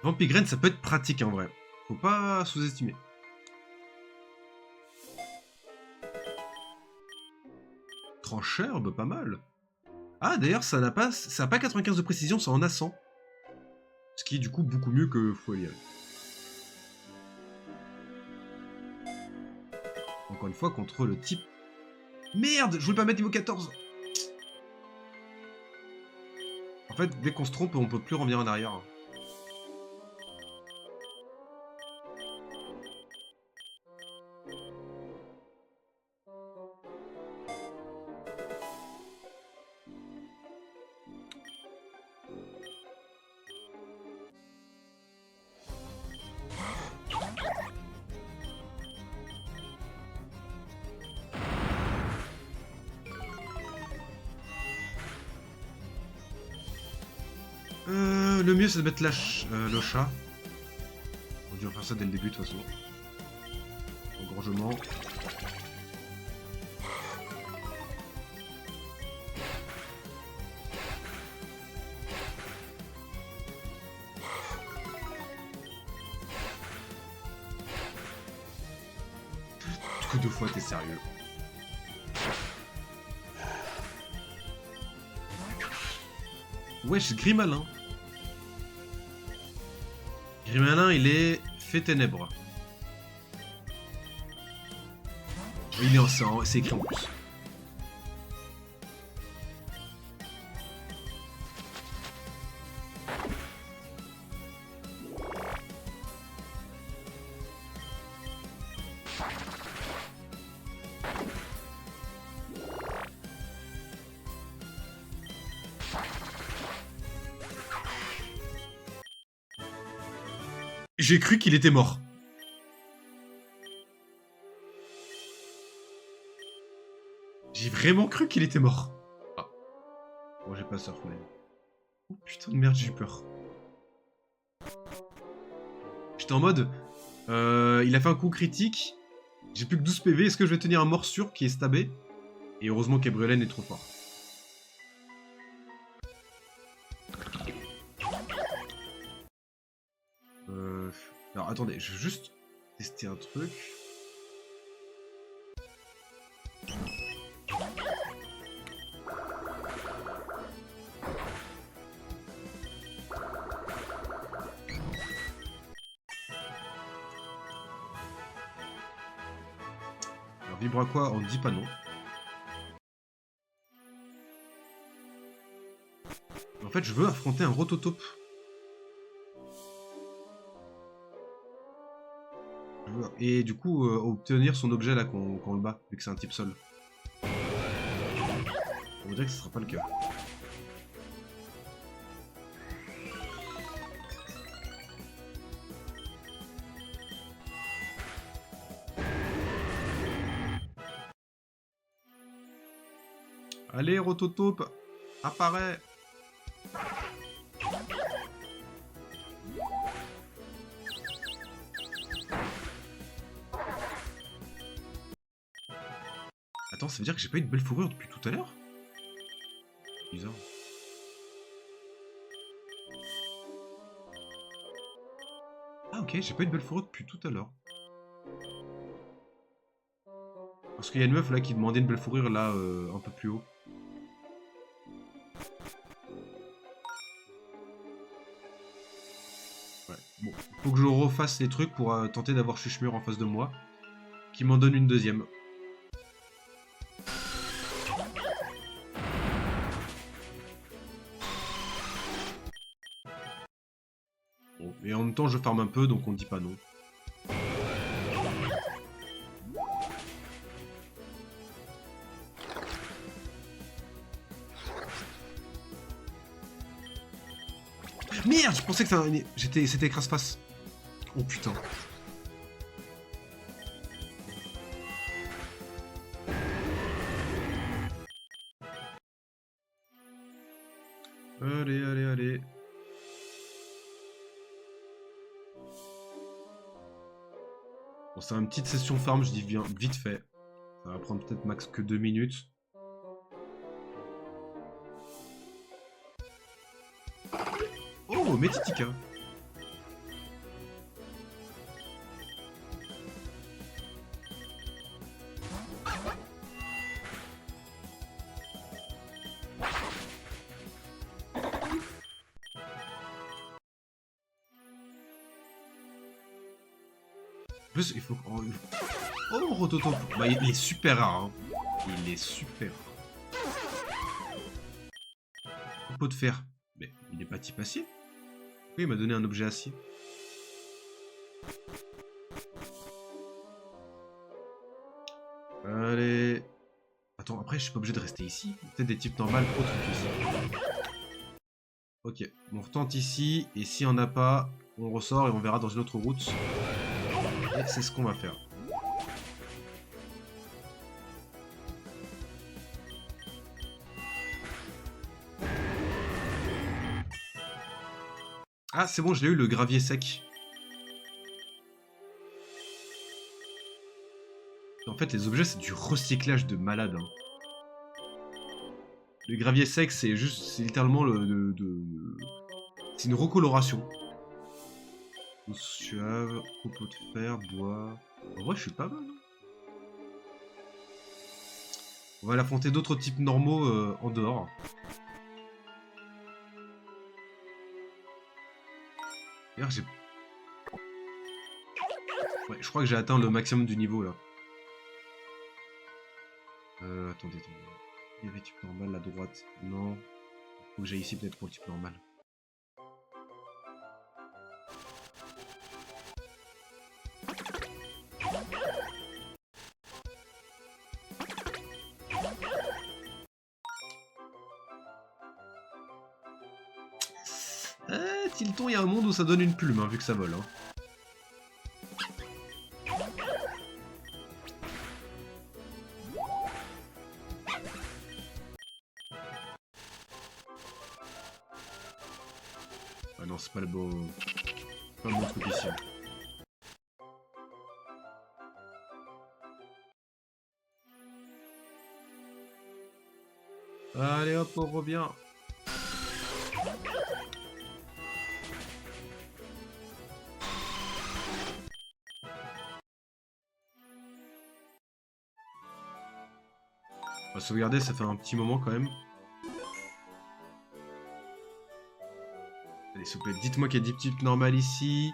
[SPEAKER 1] Vampigraine, ça peut être pratique en vrai. Faut pas sous-estimer. Trancherbe, pas mal. Ah, d'ailleurs, ça a pas 95 de précision, ça en a 100. Ce qui est du coup beaucoup mieux que Foliage. Encore une fois, contre le type... Merde, je voulais pas mettre niveau 14. En fait, dès qu'on se trompe, on peut plus revenir en arrière. Le mieux c'est de mettre le chat. On va faire ça dès le début de toute façon. Engorgement. Que 2 fois, t'es sérieux? Wesh, Grimalin. Grimalin, il est fait ténèbres. Il est en c'est écrit en plus. J'ai cru qu'il était mort. J'ai vraiment cru qu'il était mort. Ah. Bon, j'ai pas surf, mais... Oh putain de merde, j'ai eu peur. J'étais en mode... il a fait un coup critique. J'ai plus que 12 PV. Est-ce que je vais tenir un morsure qui est stabé? Et heureusement qu'Ebrelen est trop fort. Alors attendez, je vais juste tester un truc. Alors vibre à quoi? On dit pas non. En fait, je veux affronter un Rototope. Et du coup, obtenir son objet là qu'on le bat, vu que c'est un type sol. On dirait que ce sera pas le cas. Allez, Rototope, apparaît! Attends, ça veut dire que j'ai pas eu de belle fourrure depuis tout à l'heure? Bizarre. Ah ok, j'ai pas eu de belle fourrure depuis tout à l'heure. Parce qu'il y a une meuf là qui demandait une belle fourrure là, un peu plus haut. Ouais, bon. Faut que je refasse les trucs pour tenter d'avoir Chuchmur en face de moi. Qui m'en donne une deuxième. Bon, et en même temps je farm un peu donc on dit pas non. Merde, je pensais que c'était écrase-face. Oh putain. Allez, allez, allez. Bon, c'est une petite session farm, je dis bien vite fait. Ça va prendre peut-être max que 2 minutes. Oh, Metitika. En plus, il faut... Oh, Rototo. Bah, il est super rare. Hein. Il est super rare. Pot de fer. Mais il est pas type acier. Oui, il m'a donné un objet acier. Allez. Attends, après, je suis pas obligé de rester ici. Peut-être des types normales autres qu'ici. Ok, on retente ici. Et si on n'a pas, on ressort et on verra dans une autre route. Et c'est ce qu'on va faire. Ah, c'est bon, je l'ai eu, le gravier sec. En fait, les objets, c'est du recyclage de malade. Hein. Le gravier sec, c'est juste, c'est littéralement c'est une recoloration. Suave, copeaux de fer, bois... En vrai, je suis pas mal. Hein. On va l'affronter d'autres types normaux en dehors. D'ailleurs, j'ai... Ouais, je crois que j'ai atteint le maximum du niveau, là. Attendez. Il y avait type normal, à droite. Non. Faut que j'aille ici, peut-être, pour le type normal. Tilton, il y a un monde où ça donne une plume, hein, vu que ça vole. Hein. Ah non, c'est pas le beau... pas le bon truc ici. Allez hop, on revient. On va sauvegarder, ça fait un petit moment quand même. Allez, s'il vous plaît, dites-moi qu'il y a des types normales ici.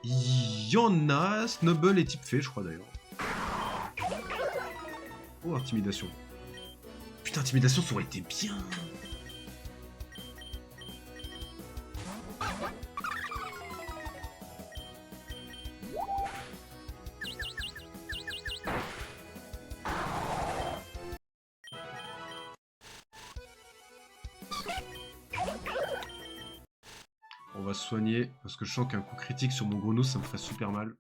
[SPEAKER 1] Il y en a, Snubble et type fée, je crois d'ailleurs. Oh, intimidation. Putain, intimidation, ça aurait été bien. On va se soigner, parce que je sens qu'un coup critique sur mon grenouille, ça me ferait super mal.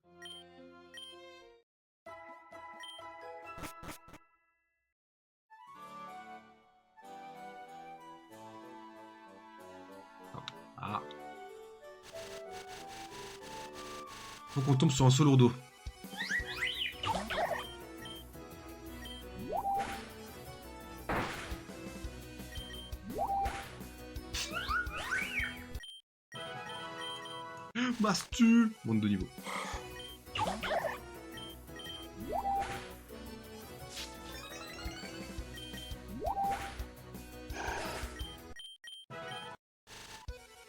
[SPEAKER 1] Ah. Faut qu'on tombe sur un Solourdo. Mastu! Monte de niveau.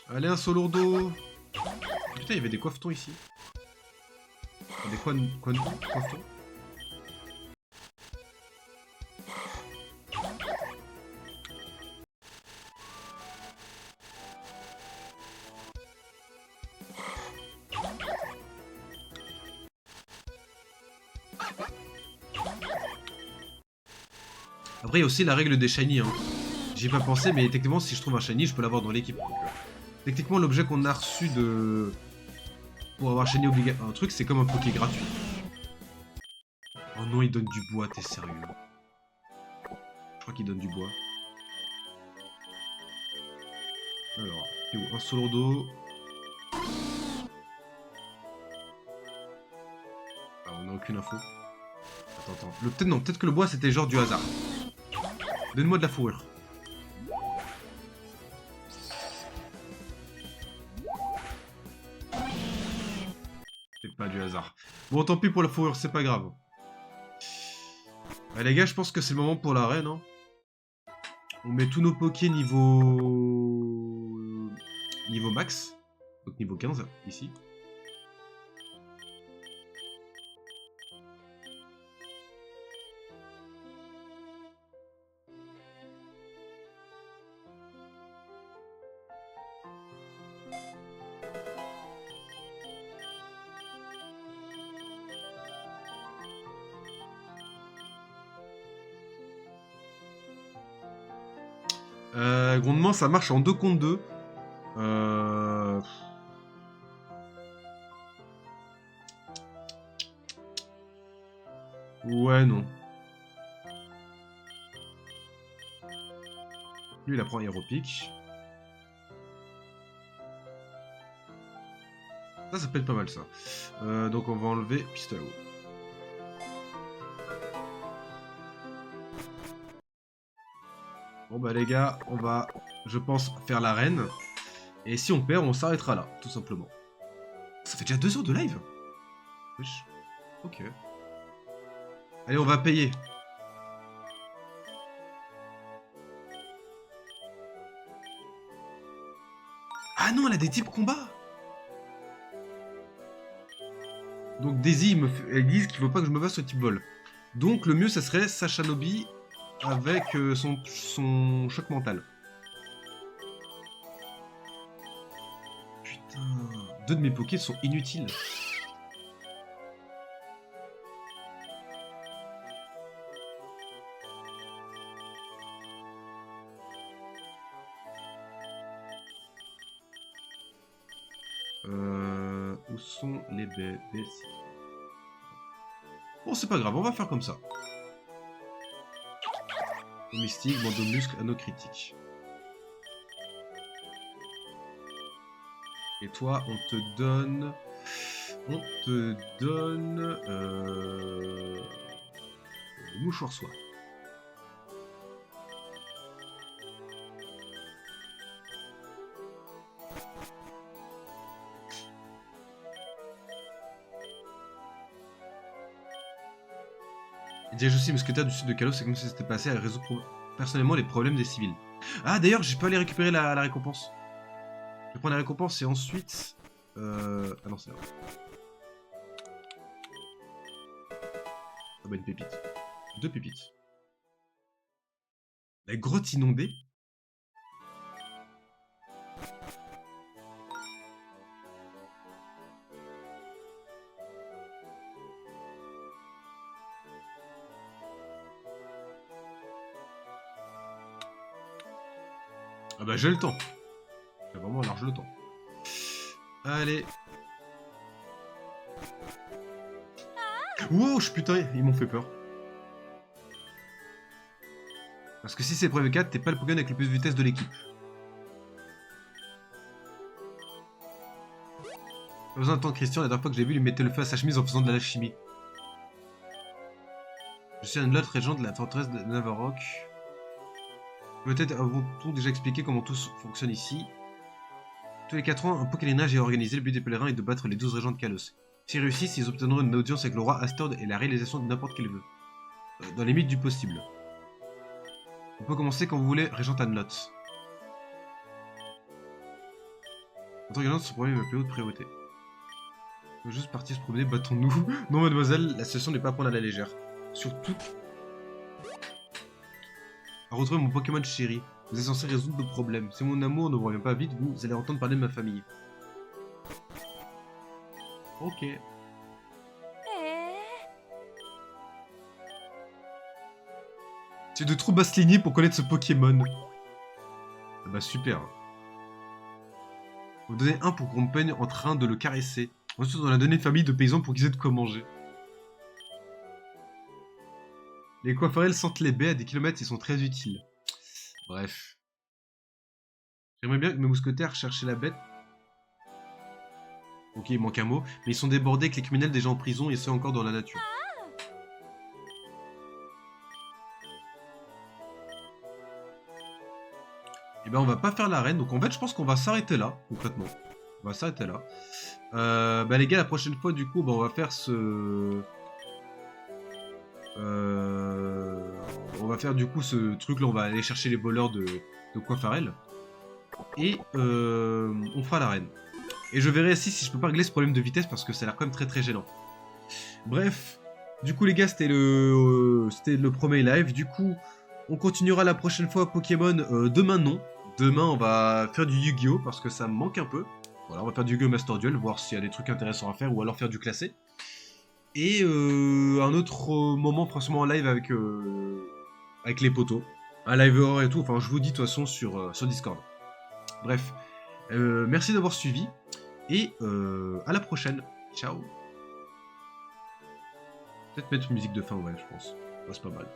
[SPEAKER 1] Allez, un Solourdo! Putain, il y avait des coiffetons ici. Des coiffetons? Après, il y a aussi la règle des shiny. Hein. J'y ai pas pensé, mais techniquement, si je trouve un shiny, je peux l'avoir dans l'équipe. Techniquement, l'objet qu'on a reçu de... pour avoir shiny obligatoire, un truc, c'est comme un Poké gratuit. Oh non, il donne du bois, t'es sérieux? Je crois qu'il donne du bois. Alors, un solo d'eau. Ah, on n'a aucune info. Attends. Peut-être non, peut-être que le bois c'était genre du hasard. Donne-moi de la fourrure. C'est pas du hasard. Bon, tant pis pour la fourrure, c'est pas grave. Ouais, les gars, je pense que c'est le moment pour l'arène. Hein. On met tous nos pokés niveau max. Donc niveau 15, ici. Grondement, ça marche en 2 contre 2. Ouais, non. Lui, il apprend aéropique. Ça peut être pas mal, ça. Donc, on va enlever pistolet. Bon, bah, les gars, on va, je pense, faire l'arène. Et si on perd, on s'arrêtera là, tout simplement. Ça fait déjà 2 heures de live. Wesh. Ok. Allez, on va payer. Ah non, elle a des types combat. Donc Daisy, elle dit qu'il faut pas que je me fasse ce type vol. Donc le mieux, ça serait Sashanobi avec son choc mental. Putain, 2 de mes pokés sont inutiles. Où sont les bébés? Bon, c'est pas grave, on va faire comme ça. Mystique, bandeau muscle, anneau critique. Et toi, on te donne... mouchoir soie. Déjà, je suis mousquetaire du sud de Kalos, c'est comme si c'était passé à résoudre personnellement les problèmes des civils. Ah, d'ailleurs, j'ai pas allé récupérer la récompense. Je vais prendre la récompense et ensuite... Ah non, c'est là. Ah bah, une pépite. 2 pépites. La grotte inondée? Ah bah j'ai le temps. J'ai vraiment large le temps. Allez. Wow, putain, ils m'ont fait peur. Parce que si c'est preuve 4, t'es pas le Pokémon avec le plus de vitesse de l'équipe. Pas besoin de temps, Christian, la dernière fois que j'ai vu, il mettait le feu à sa chemise en faisant de l'alchimie. Je suis un autre régent de la forteresse de Navarok. Peut-être avons-nous déjà expliqué comment tout fonctionne ici. Tous les 4 ans, un pèlerinage est organisé. Le but des pèlerins est de battre les 12 régents de Kalos. S'ils réussissent, ils obtiendront une audience avec le roi Astord et la réalisation de n'importe quel vœu. Dans les limites du possible. On peut commencer quand vous voulez, Régent Anlot. Notre regardant ce problème est ma plus haute priorité. On peut juste partir se promener, battons-nous. Non, mademoiselle, la situation n'est pas à prendre à la légère. Surtout... à retrouver mon Pokémon chéri. Vous êtes censé résoudre nos problèmes. Si mon amour ne vous revient pas vite, vous allez entendre parler de ma famille. Ok. Tu es de trop basse lignée pour connaître ce Pokémon. Ah bah super. On va donner un pour qu'on peigne en train de le caresser. Ensuite, on a donné une famille de paysans pour qu'ils aient de quoi manger. Les coiffeurs sentent les baies à des kilomètres, ils sont très utiles. Bref. J'aimerais bien que mes mousquetaires cherchent la bête. Ok, il manque un mot. Mais ils sont débordés avec les criminels déjà en prison et ceux encore dans la nature. Et ben on va pas faire l'arène. Donc en fait je pense qu'on va s'arrêter là, concrètement. On va s'arrêter là. Bah les gars, la prochaine fois du coup, bah, on va faire ce... on va faire du coup ce truc là, on va aller chercher les voleurs de Coiffarel. Et on fera l'arène. Et je verrai si je peux pas régler ce problème de vitesse parce que ça a l'air quand même très très gênant. Bref, du coup les gars, c'était le premier live. Du coup, on continuera la prochaine fois Pokémon. Demain non. Demain on va faire du Yu-Gi-Oh parce que ça me manque un peu. Voilà, on va faire du Yu-Gi-Oh Master Duel, voir s'il y a des trucs intéressants à faire ou alors faire du classé. Et un autre moment forcément en live avec les potos. Un live hors et tout, enfin je vous dis de toute façon sur Discord. Bref, merci d'avoir suivi et à la prochaine. Ciao. Peut-être mettre une musique de fin, ouais, je pense. Ouais, c'est pas mal.